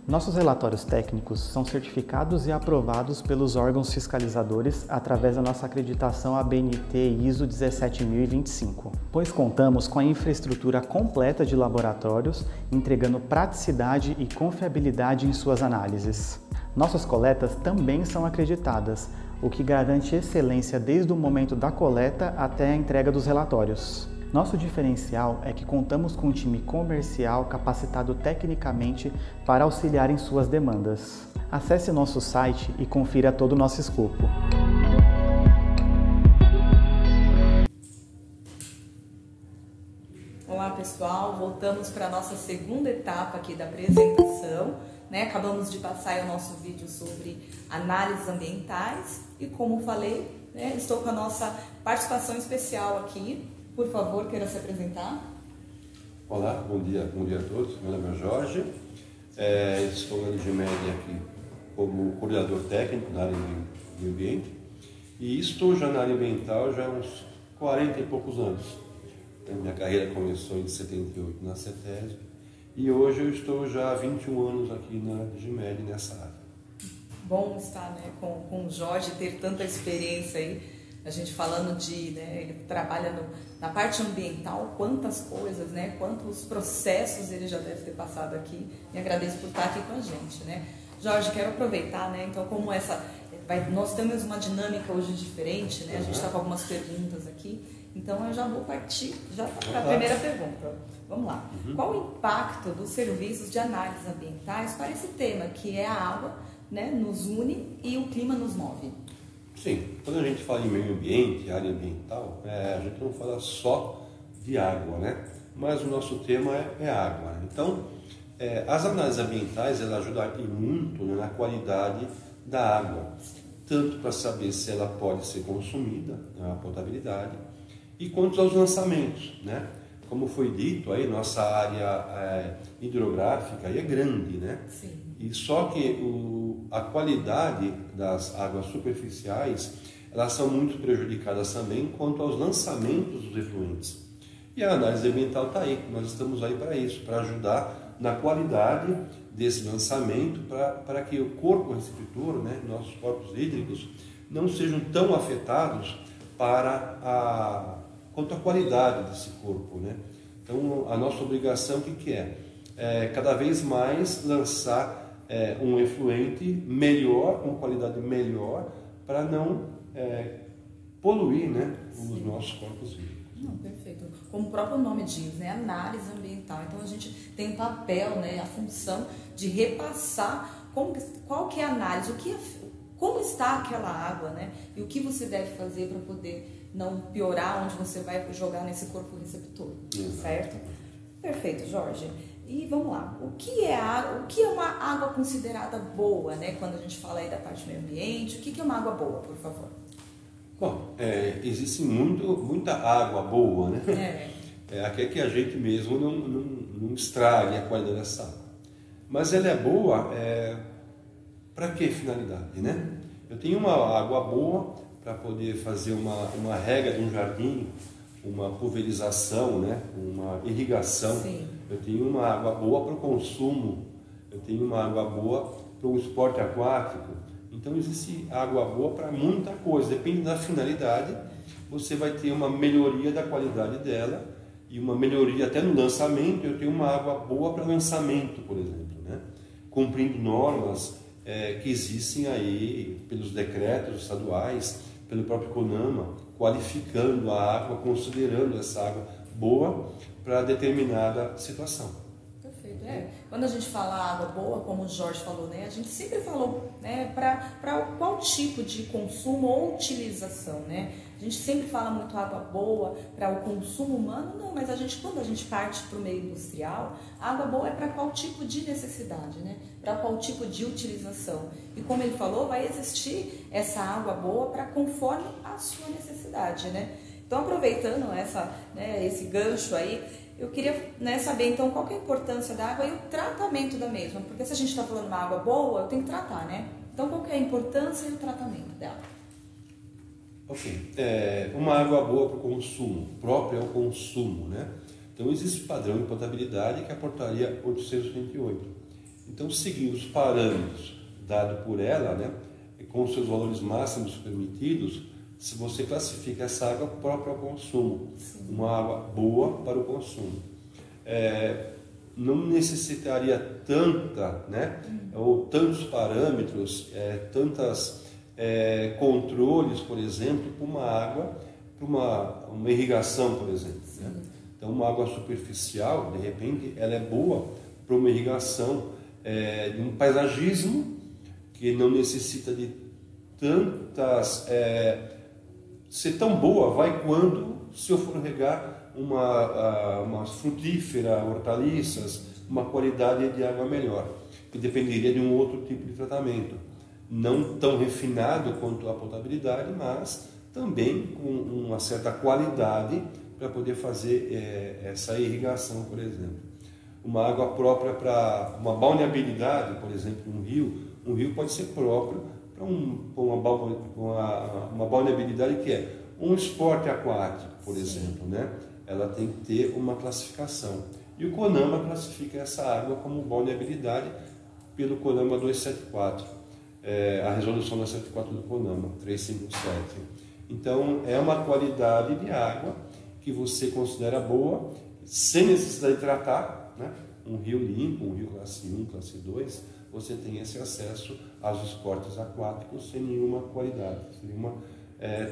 Nossos relatórios técnicos são certificados e aprovados pelos órgãos fiscalizadores através da nossa acreditação ABNT ISO 17025, pois contamos com a infraestrutura completa de laboratórios, entregando praticidade e confiabilidade em suas análises. Nossas coletas também são acreditadas, o que garante excelência desde o momento da coleta até a entrega dos relatórios. Nosso diferencial é que contamos com um time comercial capacitado tecnicamente para auxiliar em suas demandas. Acesse nosso site e confira todo o nosso escopo. Olá pessoal, voltamos para a nossa segunda etapa aqui da apresentação. Acabamos de passar aí o nosso vídeo sobre análises ambientais e, como falei, estou com a nossa participação especial aqui. Por favor, queira se apresentar. Olá, bom dia a todos. Meu nome é Jorge, estou na Digimed aqui como coordenador técnico na área do ambiente e estou já na área ambiental já há uns 40 e poucos anos. Minha carreira começou em 78 na CETESB e hoje eu estou já há 21 anos aqui na Digimed nessa área. Bom estar com o Jorge, ter tanta experiência aí. A gente falando ele trabalha na parte ambiental, quantas coisas, quantos processos ele já deve ter passado aqui. E agradeço por estar aqui com a gente, Jorge, quero aproveitar, então como nós temos uma dinâmica hoje diferente, A gente está com algumas perguntas aqui, então eu já vou partir para a primeira pergunta. Vamos lá. Qual o impacto dos serviços de análises ambientais para esse tema, que é a água, nos une e o clima nos move? Sim, quando a gente fala em meio ambiente, área ambiental, a gente não fala só de água, mas o nosso tema é água. Então, as análises ambientais elas ajudam muito na qualidade da água, tanto para saber se ela pode ser consumida, a potabilidade, e quanto aos lançamentos. Como foi dito, aí, nossa área hidrográfica é grande, Sim. E só que a qualidade das águas superficiais, elas são muito prejudicadas também quanto aos lançamentos dos efluentes. E a análise ambiental está aí, nós estamos aí para isso, para ajudar na qualidade desse lançamento para que o corpo receptor, né, nossos corpos hídricos, não sejam tão afetados quanto à qualidade desse corpo, né? Então, a nossa obrigação, o que é? Cada vez mais lançar um efluente melhor, com qualidade melhor, para não poluir, né, os nossos corpos hídricos. Não, perfeito. Como o próprio nome diz, né, análise ambiental. Então a gente tem o papel, né, a função de repassar qual que é a análise, como está aquela água, né, e o que você deve fazer para poder não piorar onde você vai jogar nesse corpo receptor, certo? Perfeito, Jorge. E vamos lá, o que é uma água considerada boa, né? Quando a gente fala aí da parte do meio ambiente, o que é uma água boa, por favor? Bom, existe muita água boa, né? Aqui é que a gente mesmo não estrague a qualidade dessa água. Mas ela é boa para que finalidade, né? Eu tenho uma água boa para poder fazer uma rega de um jardim, uma pulverização, né? Uma irrigação. Sim. Eu tenho uma água boa para o consumo, eu tenho uma água boa para o esporte aquático. Então existe água boa para muita coisa, depende da finalidade, você vai ter uma melhoria da qualidade dela e uma melhoria até no lançamento. Eu tenho uma água boa para lançamento, por exemplo, né? Cumprindo normas que existem aí pelos decretos estaduais, pelo próprio CONAMA, qualificando a água, considerando essa água boa para determinada situação. Perfeito. Quando a gente fala água boa, como o Jorge falou, né, a gente sempre falou, né, para qual tipo de consumo ou utilização, né? A gente sempre fala muito água boa para o consumo humano, não, mas quando a gente parte para o meio industrial, a água boa é para qual tipo de necessidade, né? Para qual tipo de utilização. E como ele falou, vai existir essa água boa para conforme a sua necessidade, né? Então, aproveitando esse gancho aí, eu queria, né, saber então qual que é a importância da água e o tratamento da mesma, porque se a gente está falando uma água boa, eu tenho que tratar, né? Então, qual que é a importância e o tratamento dela? Ok, uma água boa para o consumo, própria ao consumo, né? Então existe o padrão de potabilidade que é a portaria 888. Então, seguindo os parâmetros dados por ela, né, com seus valores máximos permitidos, se você classifica essa água própria ao consumo, uma água boa para o consumo. Não necessitaria tanta, né, ou tantos parâmetros, tantas controles, por exemplo, para uma água, para uma irrigação, por exemplo, né? Então, uma água superficial, de repente, ela é boa para uma irrigação de um paisagismo que não necessita de tantas... ser tão boa vai quando, se eu for regar uma frutífera, hortaliças, uma qualidade de água melhor, que dependeria de um outro tipo de tratamento. Não tão refinado quanto a potabilidade, mas também com uma certa qualidade para poder fazer essa irrigação, por exemplo. Uma água própria para uma balneabilidade, por exemplo, um rio pode ser próprio para uma balneabilidade que é um esporte aquático, por exemplo, né? Ela tem que ter uma classificação. E o CONAMA classifica essa água como balneabilidade pelo CONAMA 274, a resolução 274 do CONAMA 357. Então, é uma qualidade de água que você considera boa, sem necessidade de tratar, né? Um rio limpo, um rio classe 1, classe 2, você tem esse acesso aos esportes aquáticos sem nenhuma qualidade, sem nenhum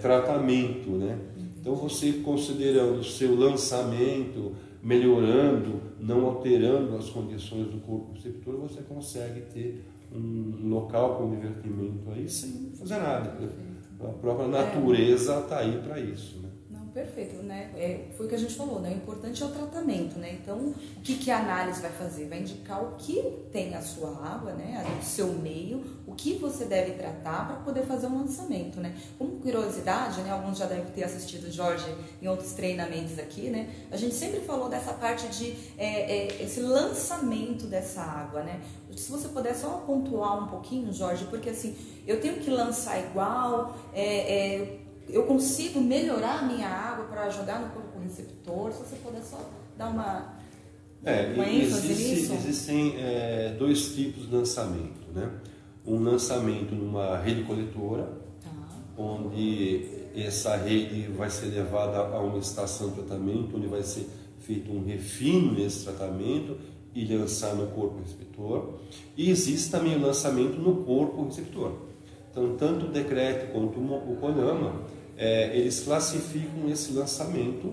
tratamento, né? Então, você considerando o seu lançamento, melhorando, não alterando as condições do corpo receptor, você consegue ter um local com divertimento aí sem fazer nada. A própria natureza está aí para isso, né? Não, perfeito, né? Foi o que a gente falou, né? O importante é o tratamento, né? Então, o que a análise vai fazer? Vai indicar o que tem a sua água, né? O seu meio, o que você deve tratar para poder fazer um lançamento, né? Como curiosidade, né? Alguns já devem ter assistido o Jorge em outros treinamentos aqui, né? A gente sempre falou dessa parte de esse lançamento dessa água, né? Se você puder só pontuar um pouquinho, Jorge, porque assim, eu tenho que lançar igual, eu consigo melhorar a minha água para jogar no corpo receptor. Se você puder só dar uma uma ênfase nisso? Existem dois tipos de lançamento, né? Um lançamento numa rede coletora, onde essa rede vai ser levada a uma estação de tratamento, onde vai ser feito um refino nesse tratamento e lançar no corpo receptor. E existe também o lançamento no corpo receptor. Então, tanto o decreto quanto o CONAMA, eles classificam esse lançamento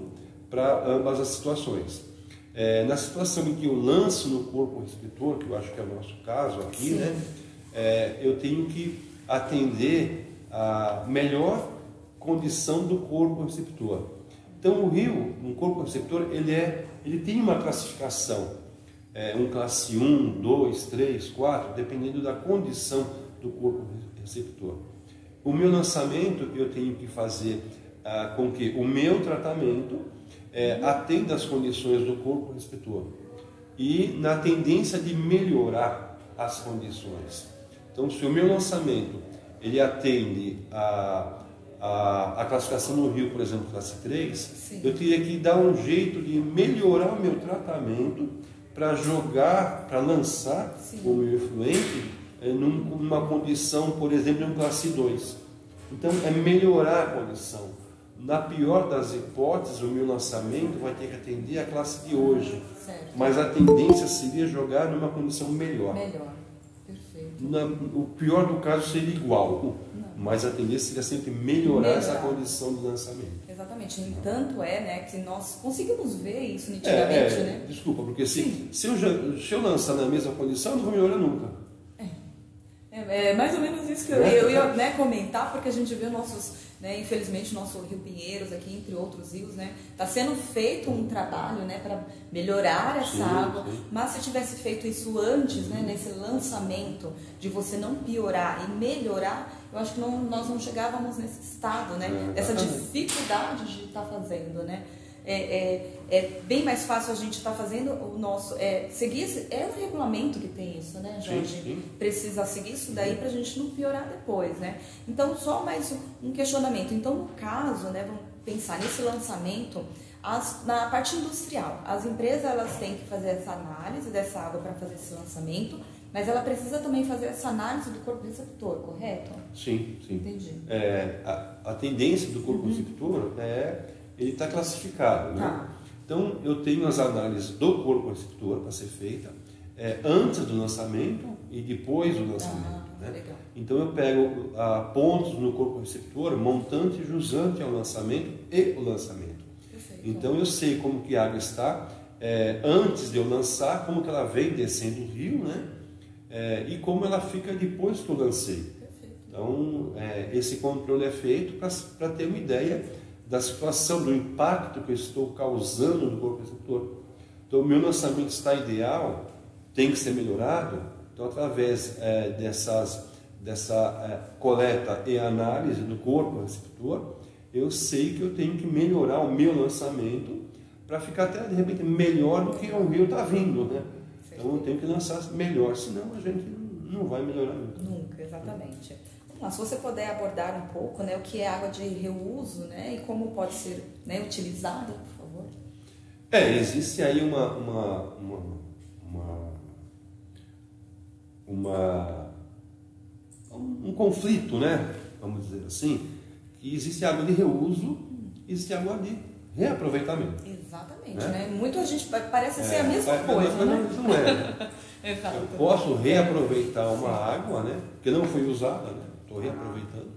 para ambas as situações. Na situação em que eu lanço no corpo receptor, que eu acho que é o nosso caso aqui, né, eu tenho que atender a melhor condição do corpo receptor. Então, o rio, no corpo receptor, ele tem uma classificação, um classe 1, 2, 3, 4, dependendo da condição do corpo receptor. O meu lançamento, eu tenho que fazer com que o meu tratamento atenda às condições do corpo receptor e na tendência de melhorar as condições. Então, se o meu lançamento ele atende a classificação no rio, por exemplo, classe 3, sim, eu teria que dar um jeito de melhorar o meu tratamento para lançar, sim, o meu efluente numa condição, por exemplo, em um classe 2. Então, é melhorar a condição. Na pior das hipóteses, o meu lançamento vai ter que atender a classe de hoje. Certo. Mas a tendência seria jogar numa condição melhor. Melhor, perfeito. O pior do caso seria igual, mas a tendência seria sempre melhorar essa condição de lançamento. Exatamente. Tanto né, que nós conseguimos ver isso nitidamente, né? Desculpa, porque se eu lançar na mesma condição, eu não vou melhorar nunca. É mais ou menos isso que eu ia comentar, porque a gente vê infelizmente, nosso Rio Pinheiros aqui, entre outros rios, está sendo feito um trabalho para melhorar essa água, mas se tivesse feito isso antes, nesse lançamento, de você não piorar e melhorar, eu acho que nós não chegávamos nesse estado, dessa dificuldade de estar fazendo, É bem mais fácil a gente estar fazendo o nosso... seguir o regulamento que tem isso, né, Jorge? Sim. Precisa seguir isso daí para a gente não piorar depois, Então, só mais um questionamento. Então, no caso, vamos pensar nesse lançamento, na parte industrial, as empresas elas têm que fazer essa análise dessa água para fazer esse lançamento, mas ela precisa também fazer essa análise do corpo receptor, correto? Sim. Entendi. A tendência do corpo receptor ele está classificado, Então, eu tenho as análises do corpo receptor para ser feita antes do lançamento e depois do lançamento. Legal. Então, eu pego pontos no corpo receptor, montante e jusante ao lançamento e o lançamento. Perfeito. Então, eu sei como que a água está antes de eu lançar, como que ela vem descendo o rio, e como ela fica depois que eu lancei. Perfeito. Então, esse controle é feito para ter uma ideia da situação, do impacto que eu estou causando no corpo receptor. Então, o meu lançamento está ideal, tem que ser melhorado. Então, através dessa coleta e análise do corpo receptor, eu sei que eu tenho que melhorar o meu lançamento para ficar até, de repente, melhor do que o rio está vindo, Então, eu tenho que lançar melhor, senão a gente não vai melhorar nunca. Nunca, exatamente. Mas se você puder abordar um pouco, o que é água de reuso, e como pode ser utilizada, por favor. Existe aí um conflito, vamos dizer assim, que existe água de reuso e existe água de reaproveitamento. Exatamente, Muito a gente parece ser a mesma coisa, mas não é. Exato. Eu posso reaproveitar uma água, que não foi usada, estou reaproveitando,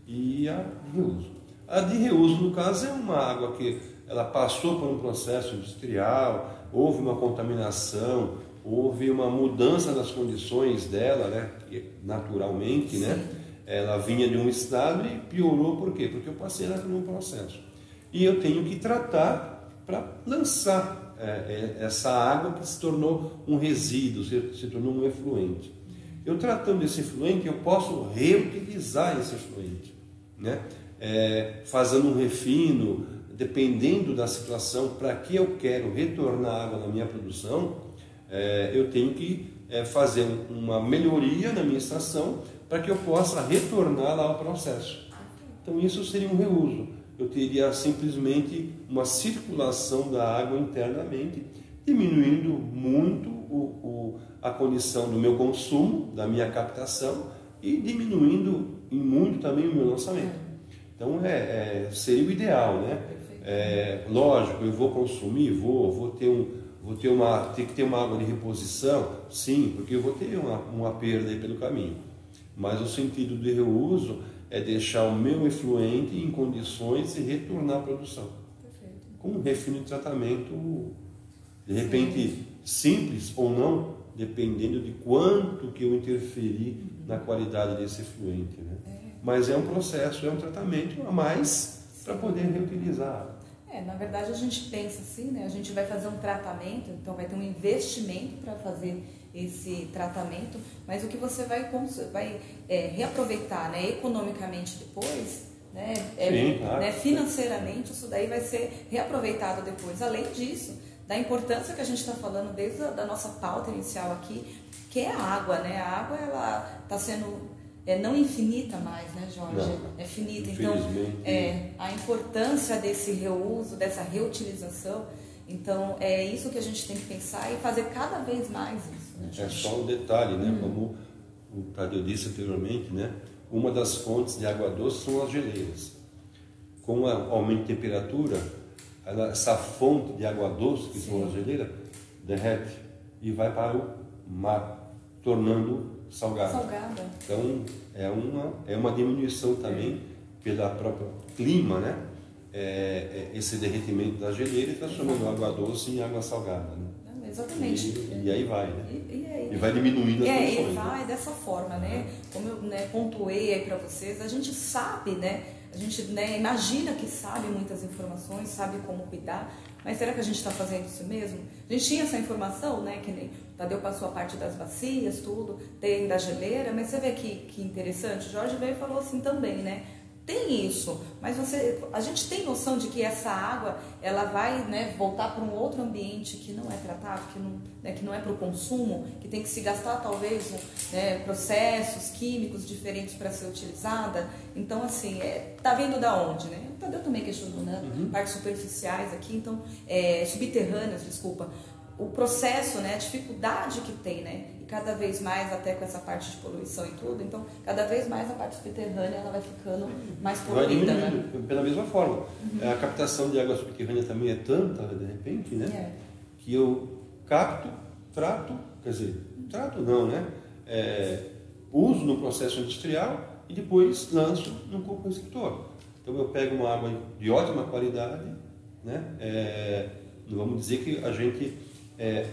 e a de reuso. A de reuso, no caso, é uma água que ela passou por um processo industrial, houve uma contaminação, houve uma mudança nas condições dela, naturalmente, Ela vinha de um estado e piorou, por quê? Porque eu passei ela por um processo. E eu tenho que tratar para lançar essa água que se tornou um resíduo, se tornou um efluente. Eu tratando esse efluente, eu posso reutilizar esse efluente, fazendo um refino, dependendo da situação, para que eu quero retornar água na minha produção, eu tenho que fazer uma melhoria na minha estação para que eu possa retornar lá ao processo. Então, isso seria um reuso. Eu teria simplesmente uma circulação da água internamente diminuindo muito a condição do meu consumo, da minha captação e diminuindo em muito também o meu lançamento. Então seria o ideal, né? Lógico, eu vou consumir, vou ter que ter uma água de reposição, sim, porque eu vou ter uma perda aí pelo caminho. Mas o sentido do reuso é deixar o meu efluente em condições de retornar à produção. Perfeito. Com um refino de tratamento, de repente, simples ou não, dependendo de quanto que eu interferi na qualidade desse efluente, né? Mas é um processo, é um tratamento a mais para poder reutilizar a água. Na verdade a gente pensa assim, né? A gente vai fazer um tratamento, então vai ter um investimento para fazer esse tratamento, mas o que você vai reaproveitar, né, economicamente depois, né, Sim, claro. Né, financeiramente, isso daí vai ser reaproveitado depois. Além disso, da importância que a gente está falando desde a nossa pauta inicial aqui, que é a água, né? A água, ela está sendo não infinita mais, né, Jorge? Não, é finita. Então, a importância desse reuso, dessa reutilização, então é isso que a gente tem que pensar e fazer cada vez mais isso. Né, é só um detalhe, né? Como o Tadeu disse anteriormente, né? Uma das fontes de água doce são as geleiras. Com o aumento de temperatura, essa fonte de água doce, que são as geleiras, derrete e vai para o mar, tornando salgada. Então é uma diminuição também pela própria clima, né? Esse derretimento da geleira transformando a água doce em água salgada, né? Exatamente. E aí vai, né? E vai diminuindo as funções. E vai dessa forma, né? Como eu pontuei aí para vocês, a gente sabe, né? A gente imagina que sabe muitas informações, sabe como cuidar, mas será que a gente está fazendo isso mesmo? A gente tinha essa informação, né? Que nem o Tadeu passou a parte das bacias, tudo, tem da geleira, mas você vê que interessante, o Jorge veio e falou assim também, né? Tem isso, mas a gente tem noção de que essa água ela vai, né, voltar para um outro ambiente que não é tratável, que não é para o consumo, que tem que se gastar talvez processos químicos diferentes para ser utilizada. Então, assim, tá vindo da onde, né? O Tadeu também questionou, né? Partes superficiais aqui, então, subterrâneas, desculpa. O processo, né, a dificuldade que tem, né? Cada vez mais, até com essa parte de poluição e tudo, então cada vez mais a parte subterrânea ela vai ficando mais poluída, né? Pela mesma forma. A captação de água subterrânea também é tanta, de repente, né? Que eu capto, trato não, né? Uso no processo industrial e depois lanço no corpo receptor. Então eu pego uma água de ótima qualidade, né? Não vamos dizer que a gente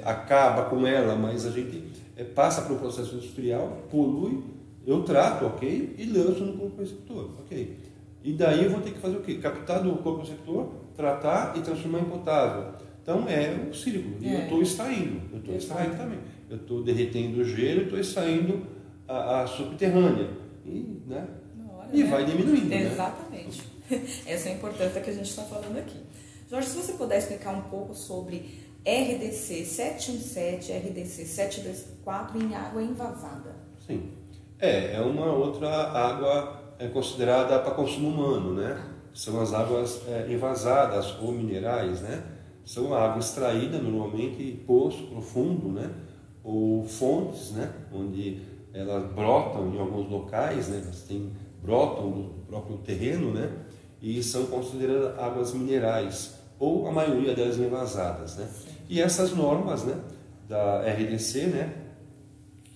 acaba com ela, mas a gente passa para o processo industrial, polui, eu trato, ok, e lanço no corpo receptor, ok. E daí eu vou ter que fazer o quê? Captar do corpo receptor, tratar e transformar em potável. Então é um círculo, e eu estou extraindo também. Eu estou derretendo o gelo e estou extraindo a subterrânea. E, né? Vai diminuindo. Exatamente. Né? Essa é a importância que a gente está falando aqui. Jorge, se você puder explicar um pouco sobre RDC 717, RDC 724 em água envasada. Sim. É uma outra água considerada para consumo humano, né? São as águas envasadas ou minerais, né? São a água extraída normalmente em poço profundo, né? Ou fontes, né? Onde elas brotam em alguns locais, né? Elas brotam do próprio terreno, né? E são consideradas águas minerais, ou a maioria delas envasadas, né? E essas normas, né, da RDC, né,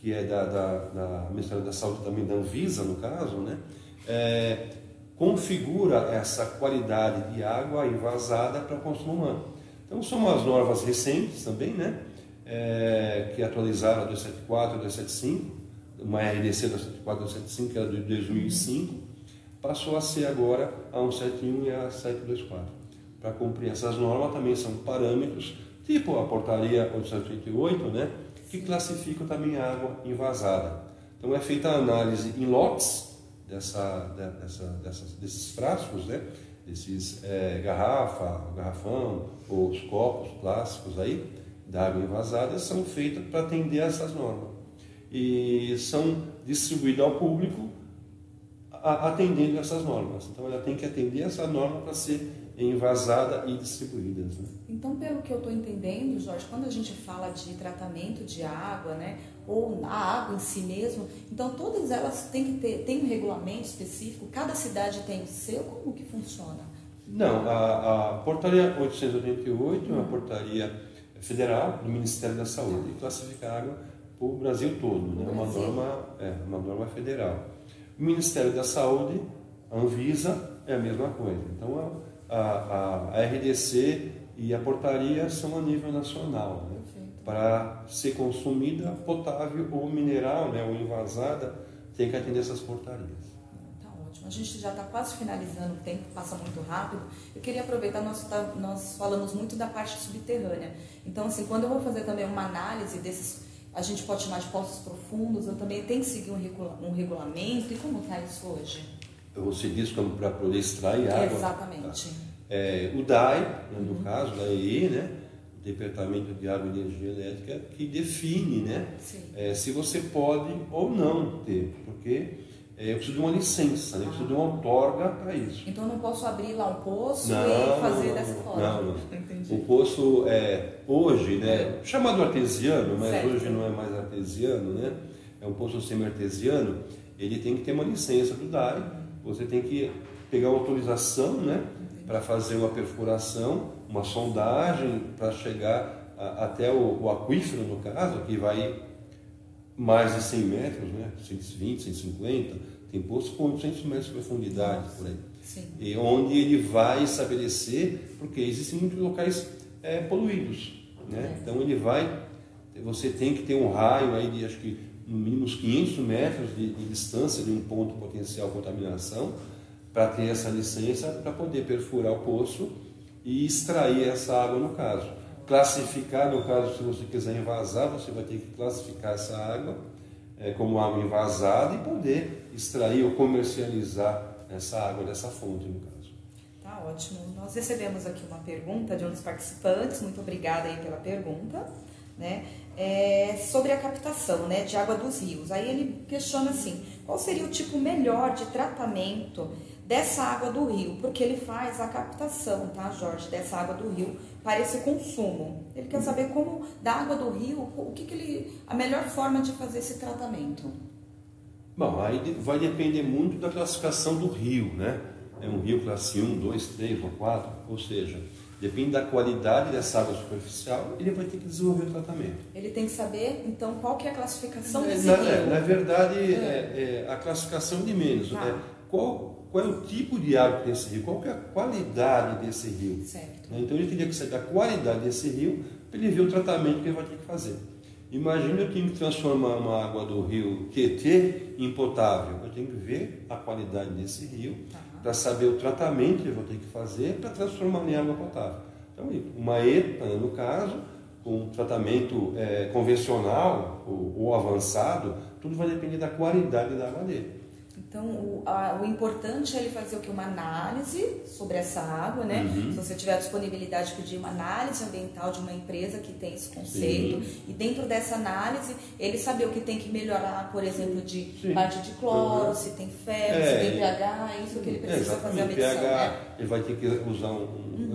que é da Ministério da Saúde também, da Anvisa, no caso, né, configura essa qualidade de água envasada para o consumo humano. Então, são umas normas recentes também, né, que atualizaram a 274 e a 275, uma RDC 274 e 275, que era de 2005, passou a ser agora a 171 e a 724. Para cumprir essas normas também são parâmetros, tipo a portaria 888, né, que classificam também a água envasada. Então é feita a análise em lotes desses frascos, né, desses garrafão ou os copos plásticos aí, da água envasada, são feitas para atender essas normas. E são distribuídas ao público atendendo essas normas. Então ela tem que atender essa norma para ser envasada e distribuídas, né? Então, pelo que eu estou entendendo, Jorge, quando a gente fala de tratamento de água, né, ou a água em si mesmo, então todas elas têm um regulamento específico, cada cidade tem o seu, como que funciona? Não, a portaria 888 é uma portaria federal do Ministério da Saúde e classifica a água para o Brasil todo, né? Uma norma federal. O Ministério da Saúde, a Anvisa, é a mesma coisa. Então, a RDC e a portaria são a nível nacional, né? Para ser consumida potável ou mineral, né, ou envasada, tem que atender essas portarias. Tá ótimo. A gente já está quase finalizando, o tempo passa muito rápido. Eu queria aproveitar, nós falamos muito da parte subterrânea. Então, assim, quando eu vou fazer também uma análise desses, a gente pode chamar de poços profundos, eu também tenho que seguir um regulamento. E como está isso hoje? Você diz como para poder extrair água? Exatamente. Tá? O DAE, né, no caso, da EE, né, o Departamento de Água e Energia Elétrica, que define, né, se você pode ou não ter, porque eu preciso de uma licença, né, eu preciso de uma outorga para isso. Então eu não posso abrir lá um poço e fazer dessa forma? Não. Entendi. O poço hoje, né, chamado artesiano, mas certo. Hoje não é mais artesiano, né, é um poço semi-artesiano, ele tem que ter uma licença do DAE, você tem que pegar uma autorização, né, para fazer uma perfuração, uma sondagem para chegar até o aquífero, no caso, que vai mais de 100 metros, né? 120, 150, tem poços com 800 metros de profundidade por aí. Sim. E onde ele vai estabelecer, porque existem muitos locais poluídos, né? Então você tem que ter um raio aí de, acho que no mínimo uns 500 metros de distância de um ponto potencial de contaminação, para ter essa licença para poder perfurar o poço e extrair essa água, no caso. Classificar, no caso, se você quiser envasar, você vai ter que classificar essa água como água envasada e poder extrair ou comercializar essa água dessa fonte, no caso. Tá ótimo. Nós recebemos aqui uma pergunta de um dos participantes, muito obrigada aí pela pergunta, né? Sobre a captação, né, de água dos rios. Aí ele questiona assim, qual seria o tipo melhor de tratamento dessa água do rio? Porque ele faz a captação, tá, Jorge, dessa água do rio para esse consumo. Ele quer saber como, da água do rio, a melhor forma de fazer esse tratamento. Bom, aí vai depender muito da classificação do rio, né? É um rio classe 1, 2, 3 ou 4, ou seja, depende da qualidade dessa água superficial, ele vai ter que desenvolver o tratamento. Ele tem que saber, então, qual que é a classificação desse rio? Na verdade, a classificação de menos. Tá. Né? Qual é o tipo de água que tem esse rio? Qual que é a qualidade desse rio? Certo. Então, ele teria que saber a qualidade desse rio para ele ver o tratamento que ele vai ter que fazer. Imagina eu tenho que transformar uma água do rio Tietê em potável. Eu tenho que ver a qualidade desse rio, para saber o tratamento que eu vou ter que fazer para transformar em água potável. Então, uma EPA, no caso, com tratamento convencional ou avançado, tudo vai depender da qualidade da água dele. Então, o importante é ele fazer o que? Uma análise sobre essa água, né? Se você tiver a disponibilidade, pedir uma análise ambiental de uma empresa que tem esse conceito. Sim. E dentro dessa análise, ele saber o que tem que melhorar, por exemplo, de parte de cloro, se tem ferro, se tem pH, é isso que ele precisa fazer a medição. pH, né? Ele vai ter que usar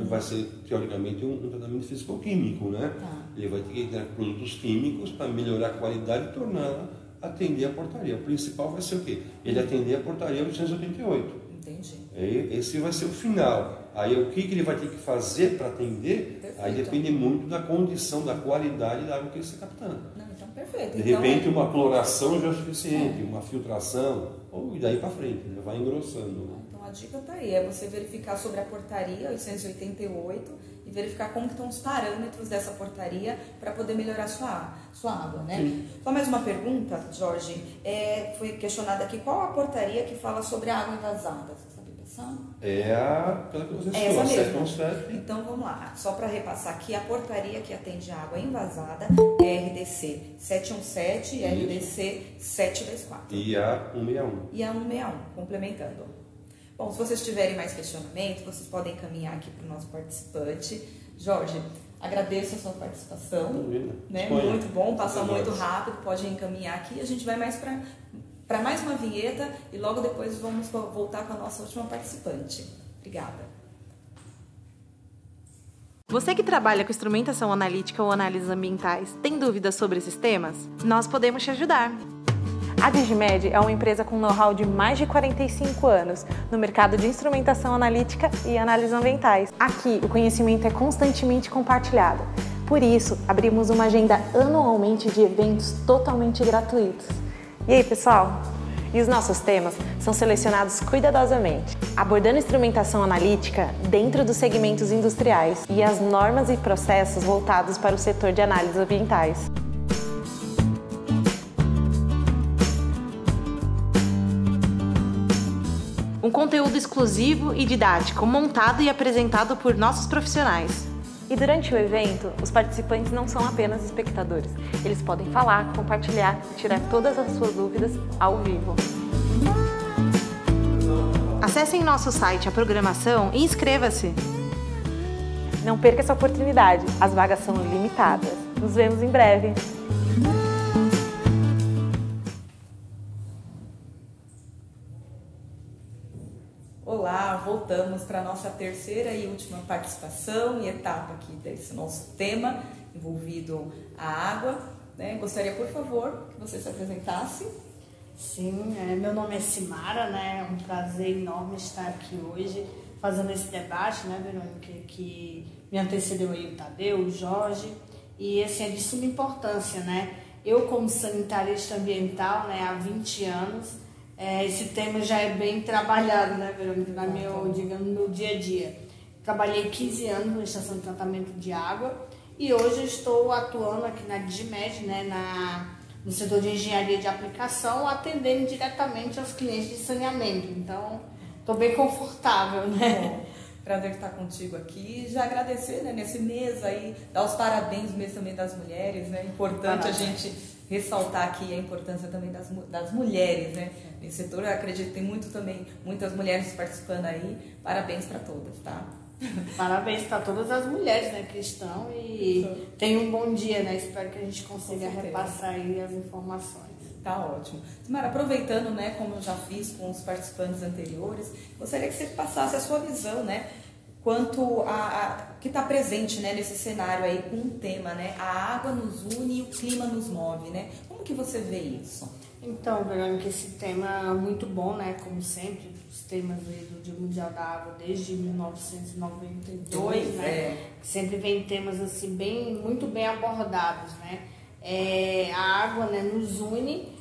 vai ser, teoricamente, um tratamento físico-químico, né? Ele vai ter que ter produtos químicos para melhorar a qualidade e torná-la atender a portaria. O principal vai ser o quê? Ele atender a portaria 888. Entendi. Esse vai ser o final. Aí o que ele vai ter que fazer para atender, aí depende muito da condição, da qualidade da água que ele está captando. Não, então perfeito. De repente uma cloração já é suficiente, uma filtração, ou daí para frente, né? Vai engrossando. Então a dica está aí, é você verificar sobre a portaria 888 e verificar como estão os parâmetros dessa portaria para poder melhorar sua água, né? Sim. Só mais uma pergunta, Jorge. Foi questionada aqui, qual a portaria que fala sobre a água envasada? Você sabe pensar? Pela que você falou, a 717. Então vamos lá, só para repassar aqui, a portaria que atende a água envasada é RDC 717 e RDC 724. E a 161. E a 161, complementando. Bom, se vocês tiverem mais questionamentos, vocês podem encaminhar aqui para o nosso participante. Jorge, agradeço a sua participação. Né? Muito bom, passa muito rápido, pode encaminhar aqui. A gente vai mais para mais uma vinheta e logo depois vamos voltar com a nossa última participante. Obrigada. Você que trabalha com instrumentação analítica ou análises ambientais, tem dúvidas sobre esses temas? Nós podemos te ajudar. A Digimed é uma empresa com know-how de mais de 45 anos no mercado de instrumentação analítica e análises ambientais. Aqui, o conhecimento é constantemente compartilhado. Por isso, abrimos uma agenda anualmente de eventos totalmente gratuitos. E aí, pessoal? E os nossos temas são selecionados cuidadosamente, abordando instrumentação analítica dentro dos segmentos industriais e as normas e processos voltados para o setor de análises ambientais. Um conteúdo exclusivo e didático, montado e apresentado por nossos profissionais. E durante o evento, os participantes não são apenas espectadores. Eles podem falar, compartilhar e tirar todas as suas dúvidas ao vivo. Acessem nosso site, a programação, e inscreva-se. Não perca essa oportunidade, as vagas são limitadas. Nos vemos em breve. Olá, voltamos para a nossa terceira e última participação e etapa aqui desse nosso tema envolvido a água. Né? Gostaria, por favor, que você se apresentasse. Sim, meu nome é Simara, né? É um prazer enorme estar aqui hoje fazendo esse debate, né, Verônica, que me antecedeu aí o Tadeu, o Jorge, e assim, é de suma importância, né? Eu, como sanitarista ambiental, né, há 20 anos, esse tema já é bem trabalhado, né, Verônica, digamos, no dia a dia. Trabalhei 15 anos na estação de tratamento de água e hoje eu estou atuando aqui na Digimed, né, no setor de engenharia de aplicação, atendendo diretamente aos clientes de saneamento. Então, estou bem confortável, né? Prazer estar contigo aqui. Já agradecer, né, nesse mês aí, dar os parabéns no mês também das mulheres, né? Importante a gente ressaltar aqui a importância também das mulheres, né? Nesse setor, eu acredito que tem muitas mulheres participando aí. Parabéns para todas, tá? Parabéns para todas as mulheres, né, que estão e tenham um bom dia, né? Espero que a gente consiga repassar aí as informações. Tá ótimo. Simara, aproveitando, né, como eu já fiz com os participantes anteriores, gostaria que você passasse a sua visão, né, quanto a que está presente, né, nesse cenário aí com o tema, né, a água nos une e o clima nos move, né? Como que você vê isso? Então, Verônica, esse tema é muito bom, né, como sempre, os temas aí do Dia Mundial da Água desde 1992, né, sempre vem temas assim muito bem abordados, né? A água, né, nos une,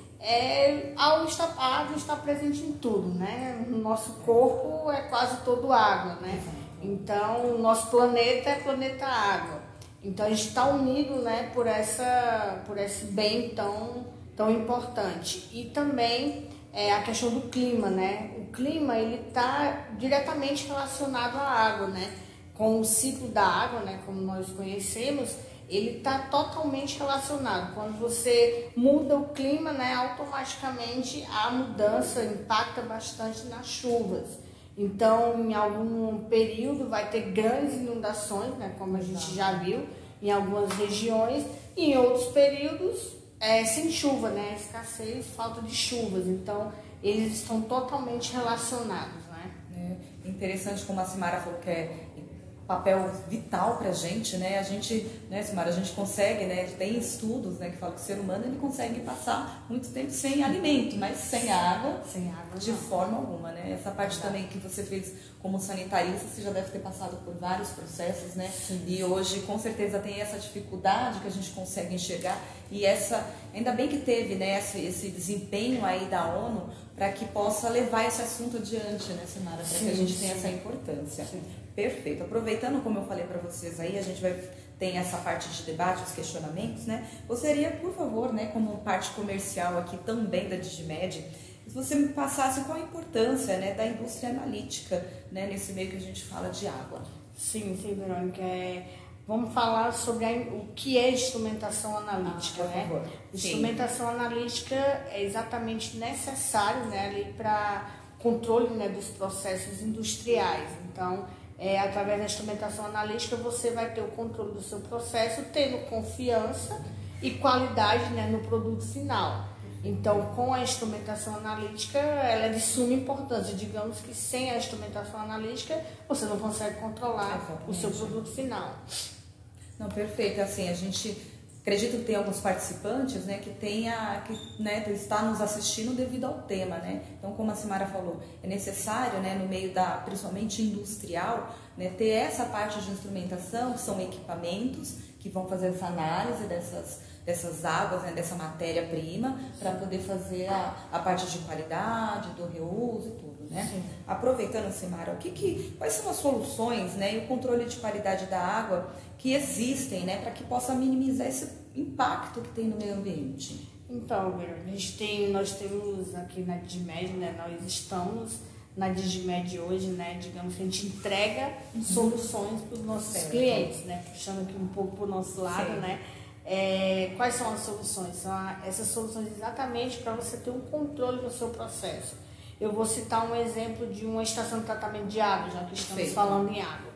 a água está presente em tudo, né? O nosso corpo é quase todo água, né? Então, o nosso planeta é planeta água. Então, a gente está unido, né, por esse bem tão importante. E também a questão do clima, né? O clima, ele está diretamente relacionado à água, né? Com o ciclo da água, né, como nós conhecemos, ele está totalmente relacionado. Quando você muda o clima, né, automaticamente a mudança impacta bastante nas chuvas. Então, em algum período vai ter grandes inundações, né, como a gente já viu em algumas regiões, e em outros períodos sem chuva, né, escassez, falta de chuvas. Então, eles estão totalmente relacionados, né? É interessante como a Simara falou que é papel vital pra gente, né? A gente, né, Simara, a gente consegue, né? Tem estudos, né, que falam que o ser humano ele consegue passar muito tempo sem alimento, mas sem água de forma alguma, né? Essa parte também que você fez como sanitarista, você já deve ter passado por vários processos, né? Sim. E hoje, com certeza, tem essa dificuldade que a gente consegue enxergar e ainda bem que teve, né, esse desempenho aí da ONU para que possa levar esse assunto adiante, né, Simara? Para que a gente tenha essa importância. Sim. Perfeito. Aproveitando, como eu falei para vocês aí, a gente tem essa parte de debate, os questionamentos, né? Gostaria, por favor, né, como parte comercial aqui também da Digimed, se você me passasse qual a importância, né, da indústria analítica, né, nesse meio que a gente fala de água. Sim, Verônica. Vamos falar sobre o que é instrumentação analítica, né? Por favor. Instrumentação analítica é exatamente necessário, né, ali para controle, né, dos processos industriais. Então, através da instrumentação analítica, você vai ter o controle do seu processo, tendo confiança e qualidade, né, no produto final. Então, com a instrumentação analítica, ela é de suma importância. Digamos que sem a instrumentação analítica, você não consegue controlar o seu produto final. Não, perfeito. Assim, a gente acredito que tem alguns participantes, né, que está nos assistindo devido ao tema, né? Então, como a Simara falou, é necessário, né, no meio principalmente industrial, né, ter essa parte de instrumentação, que são equipamentos que vão fazer essa análise dessas águas, né, dessa matéria-prima, para poder fazer a parte de qualidade, do reuso e tudo, né? Sim. Aproveitando, Simara, quais são as soluções, né, e o controle de qualidade da água que existem, né, para que possa minimizar esse impacto que tem no meio ambiente? Então, nós temos aqui na Digimed, né, nós estamos na Digimed hoje, né, digamos que a gente entrega soluções para os nossos clientes, né, puxando aqui um pouco para o nosso lado, né. Quais são as soluções? São essas soluções exatamente para você ter um controle no seu processo. Eu vou citar um exemplo de uma estação de tratamento de água, já que estamos falando em água.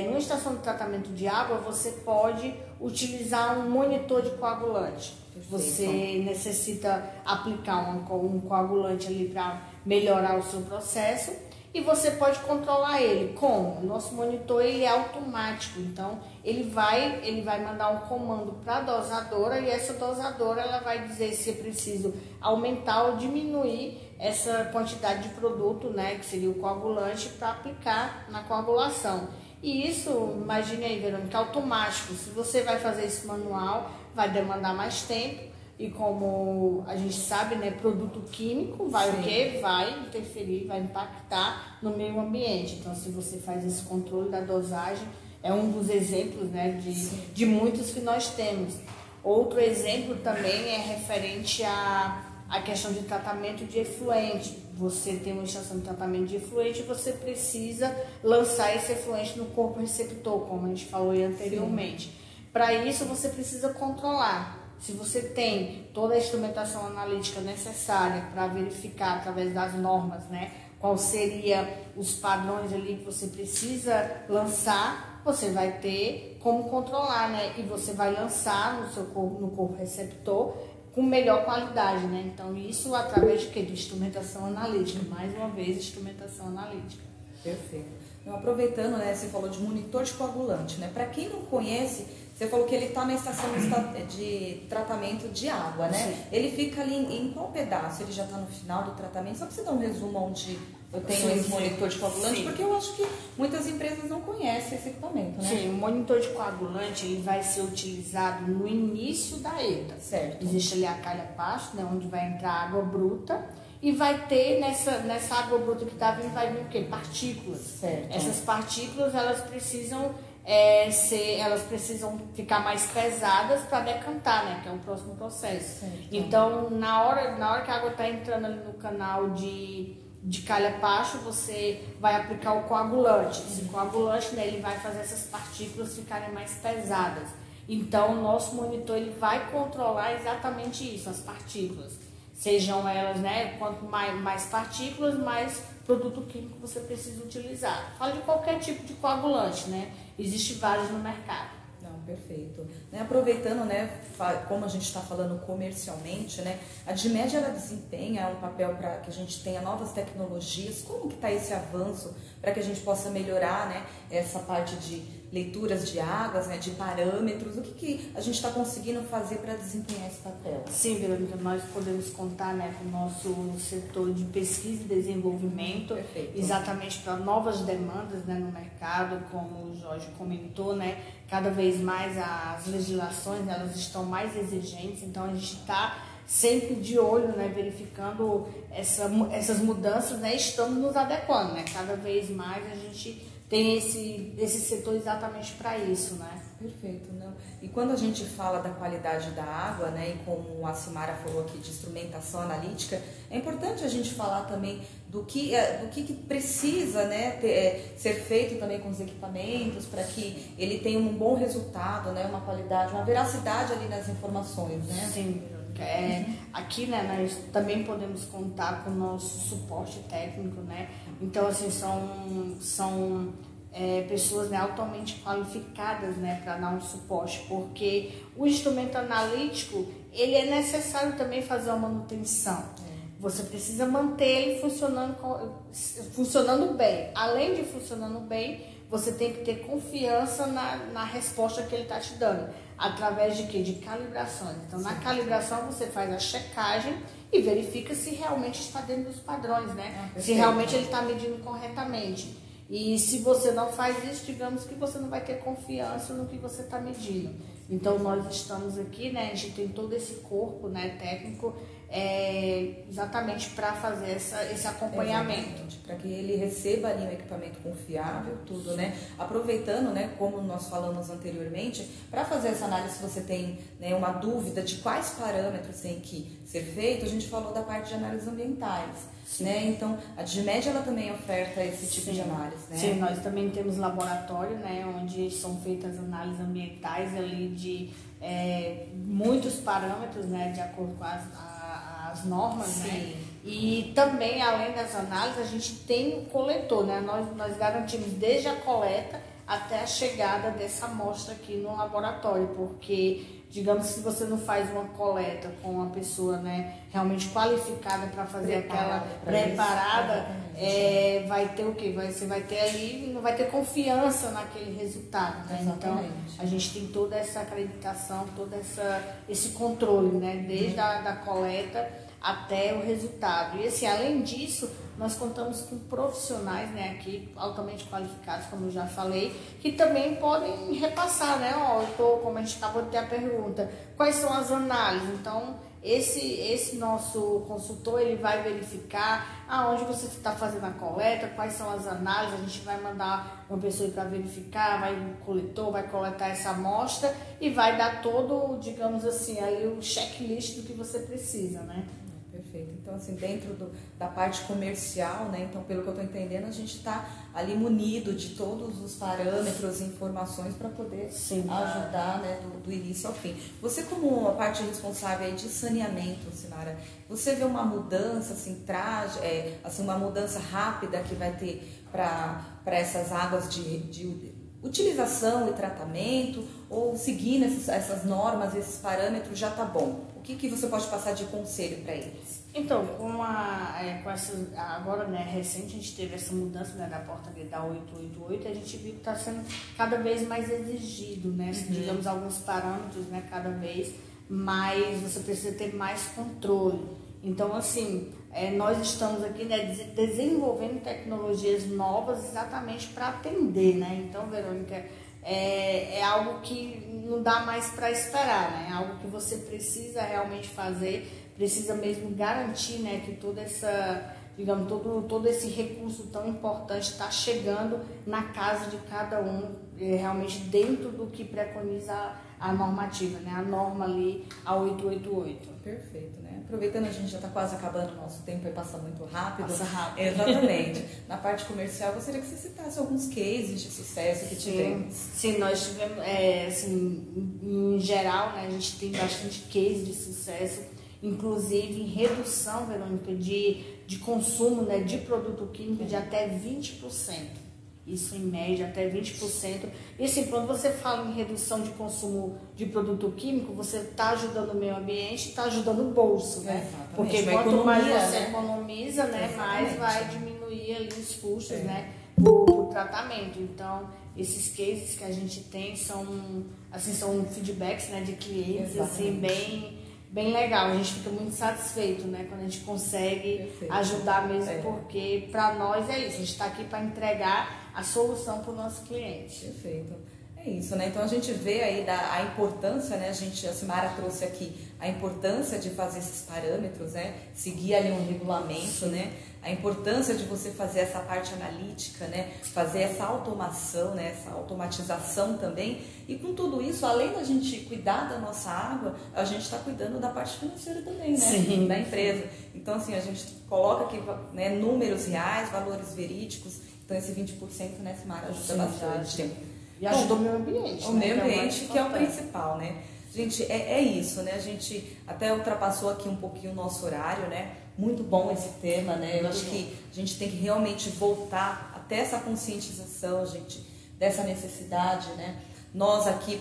Numa estação de tratamento de água, você pode utilizar um monitor de coagulante. Você necessita aplicar um coagulante ali para melhorar o seu processo e você pode controlar ele. Como? O nosso monitor ele é automático, então ele vai mandar um comando para a dosadora e essa dosadora ela vai dizer se é preciso aumentar ou diminuir essa quantidade de produto, né, que seria o coagulante, para aplicar na coagulação. E isso, imagine aí, Verônica, automático. Se você vai fazer isso manual, vai demandar mais tempo. E como a gente sabe, né, produto químico vai o quê? Vai interferir, vai impactar no meio ambiente. Então, se você faz esse controle da dosagem, é um dos exemplos, né, de muitos que nós temos. Outro exemplo também é referente à questão de tratamento de efluente. Você tem uma estação de tratamento de efluente, você precisa lançar esse efluente no corpo receptor, como a gente falou anteriormente. Para isso, você precisa controlar. Se você tem toda a instrumentação analítica necessária para verificar através das normas, né, qual seria os padrões ali que você precisa lançar, você vai ter como controlar, né, e você vai lançar no corpo receptor com melhor qualidade, né? Então isso através de quê? De instrumentação analítica, mais uma vez instrumentação analítica. Perfeito. Então, aproveitando, né, você falou de monitor de coagulante, né? Para quem não conhece, você falou que ele está na estação de tratamento de água, né? Sim. Ele fica ali em qual pedaço? Ele já está no final do tratamento? Só para você dar um resumo onde eu tenho esse monitor de coagulante, porque eu acho que muitas empresas não conhecem esse equipamento, né? Sim, o monitor de coagulante ele vai ser utilizado no início da ETA. Certo. Existe ali a calha-pasto, né, onde vai entrar água bruta. E vai ter nessa água bruta que está vindo, vai vir o quê? Partículas. Certo. Essas partículas, elas precisam ficar mais pesadas para decantar, né? Que é o próximo processo. Certo. Então, na hora que a água está entrando ali no canal de calha-pasto, você vai aplicar o coagulante. Esse coagulante, né, ele vai fazer essas partículas ficarem mais pesadas. Então, o nosso monitor ele vai controlar exatamente isso, as partículas. Sejam elas, né, quanto mais partículas, mais produto químico você precisa utilizar. Fala de qualquer tipo de coagulante, né? Existem vários no mercado. Não, perfeito. Aproveitando, né, como a gente está falando comercialmente, né, a Digimed ela desempenha um papel para que a gente tenha novas tecnologias. Como que está esse avanço para que a gente possa melhorar, né, essa parte de leituras de águas, né, de parâmetros? O que a gente está conseguindo fazer para desempenhar esse papel? Sim, Verônica, nós podemos contar, né, com o nosso setor de pesquisa e desenvolvimento. Perfeito. Exatamente para novas demandas, né, no mercado, como o Jorge comentou, né, cada vez mais as legislações elas estão mais exigentes, então a gente está sempre de olho, né, verificando essas mudanças, né, estamos nos adequando, né, cada vez mais a gente tem esse setor exatamente para isso, né? Perfeito, não. E quando a gente fala da qualidade da água, né, e como a Simara falou aqui de instrumentação analítica, é importante a gente falar também do que precisa, né, ser feito também com os equipamentos para que ele tenha um bom resultado, né, uma qualidade, uma veracidade ali nas informações, né? Sim. Aqui, né, nós também podemos contar com o nosso suporte técnico, né? Então, assim, são pessoas, né, altamente qualificadas, né, para dar um suporte, porque o instrumento analítico, ele é necessário também fazer uma manutenção. Você precisa manter ele funcionando bem. Além de funcionando bem, você tem que ter confiança na resposta que ele está te dando. Através de quê? De calibrações. Então, na calibração, você faz a checagem e verifica se realmente está dentro dos padrões, né? Se realmente ele está medindo corretamente. E se você não faz isso, digamos que você não vai ter confiança no que você está medindo. Então, nós estamos aqui, né? A gente tem todo esse corpo, né, técnico, exatamente para fazer esse acompanhamento. Para que ele receba ali um equipamento confiável, tudo, né? Aproveitando, né, como nós falamos anteriormente, para fazer essa análise, se você tem, né, uma dúvida de quais parâmetros tem que ser feito, a gente falou da parte de análises ambientais, né? Então, a DIGIMED, ela também oferta esse tipo de análise, né? Sim, nós também temos laboratório, né, onde são feitas análises ambientais ali de muitos parâmetros, né, de acordo com as normas, né? E também, além das análises, a gente tem o coletor, né? Nós garantimos desde a coleta até a chegada dessa amostra aqui no laboratório, porque, digamos, se você não faz uma coleta com uma pessoa, né, realmente qualificada para fazer aquela preparada, vai ter o quê? Você vai ter ali, não vai ter confiança naquele resultado, né? Então, a gente tem toda essa acreditação, todo esse controle, né, desde a coleta até o resultado. E assim, além disso, nós contamos com profissionais, né, aqui altamente qualificados, como eu já falei, que também podem repassar, né? Como a gente acabou de ter a pergunta, quais são as análises? Então, esse nosso consultor, ele vai verificar aonde você está fazendo a coleta, quais são as análises, a gente vai mandar uma pessoa para verificar, o coletor vai coletar essa amostra e vai dar todo, digamos assim, ali o checklist do que você precisa, né? Perfeito. Então, assim, dentro da parte comercial, né? Então, pelo que eu estou entendendo, a gente está ali munido de todos os parâmetros e informações para poder ajudar, né, do início ao fim. Você, como a parte responsável aí de saneamento, Sinara, você vê uma mudança, assim, uma mudança rápida que vai ter para essas águas de utilização e tratamento, ou seguindo essas normas, esses parâmetros, já está bom? O que você pode passar de conselho para eles? Então, com essa, agora, né, recente, a gente teve essa mudança, né, da porta da 888, a gente viu que está sendo cada vez mais exigido, né, digamos, alguns parâmetros, né, cada vez mais, você precisa ter mais controle. Então, assim, nós estamos aqui, né, desenvolvendo tecnologias novas exatamente para atender, né? Então, Verônica, é algo que não dá mais para esperar, né? É algo que você precisa realmente fazer, precisa mesmo garantir, né, que toda essa, digamos, todo esse recurso tão importante está chegando na casa de cada um, realmente dentro do que preconiza a normativa, né? A norma ali, a 888. Perfeito, né? Aproveitando, a gente já está quase acabando o nosso tempo, vai passar muito rápido. Passa rápido. Exatamente. Na parte comercial, gostaria que você citasse alguns cases de sucesso que tivemos. Sim, nós tivemos, assim, em geral, né, a gente tem bastante cases de sucesso, inclusive em redução, Verônica, de consumo, né, de produto químico de até 20%. Isso em média, até 20%. E assim, quando você fala em redução de consumo de produto químico, você está ajudando o meio ambiente, está ajudando o bolso, né? Exatamente. Porque quanto mais você economiza, né, mais vai diminuir ali os custos, né, pro tratamento. Então, esses cases que a gente tem são feedbacks, né, de clientes, assim, bem legal. A gente fica muito satisfeito, né, quando a gente consegue ajudar mesmo, porque para nós é isso, a gente está aqui para entregar a solução para o nosso cliente. Perfeito. É isso, né? Então a gente vê aí a importância, né? A Simara trouxe aqui a importância de fazer esses parâmetros, né? Seguir ali um regulamento, né? A importância de você fazer essa parte analítica, né? Fazer essa automação, né? Essa automatização também. E com tudo isso, além da gente cuidar da nossa água, a gente está cuidando da parte financeira também, né? Sim. Da empresa. Então, assim, a gente coloca aqui, né, números reais, valores verídicos. Então, esse 20%, né, Simara, ajuda bastante. E ajuda o meio ambiente. O meio ambiente, que é o principal, né? Gente, é isso, né? A gente até ultrapassou aqui um pouquinho o nosso horário, né? Muito bom esse tema, né? Eu acho que a gente tem que realmente voltar até essa conscientização, gente, dessa necessidade, né? Nós aqui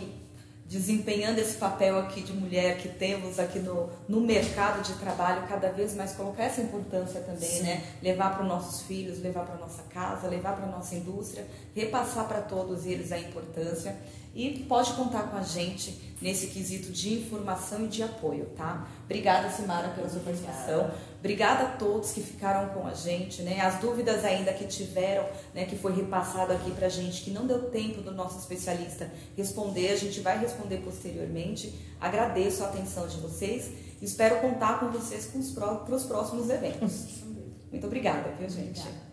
desempenhando esse papel aqui de mulher que temos aqui no mercado de trabalho, cada vez mais colocar essa importância também, sim, né? Levar para os nossos filhos, levar para a nossa casa, levar para a nossa indústria, repassar para todos eles a importância. E pode contar com a gente nesse quesito de informação e de apoio, tá? Obrigada, Simara, pela sua participação. Obrigada a todos que ficaram com a gente, né? As dúvidas ainda que tiveram, né, que foi repassado aqui pra gente, que não deu tempo do nosso especialista responder, a gente vai responder posteriormente. Agradeço a atenção de vocês e espero contar com vocês para os próximos eventos. Muito obrigada, viu, gente? Obrigada.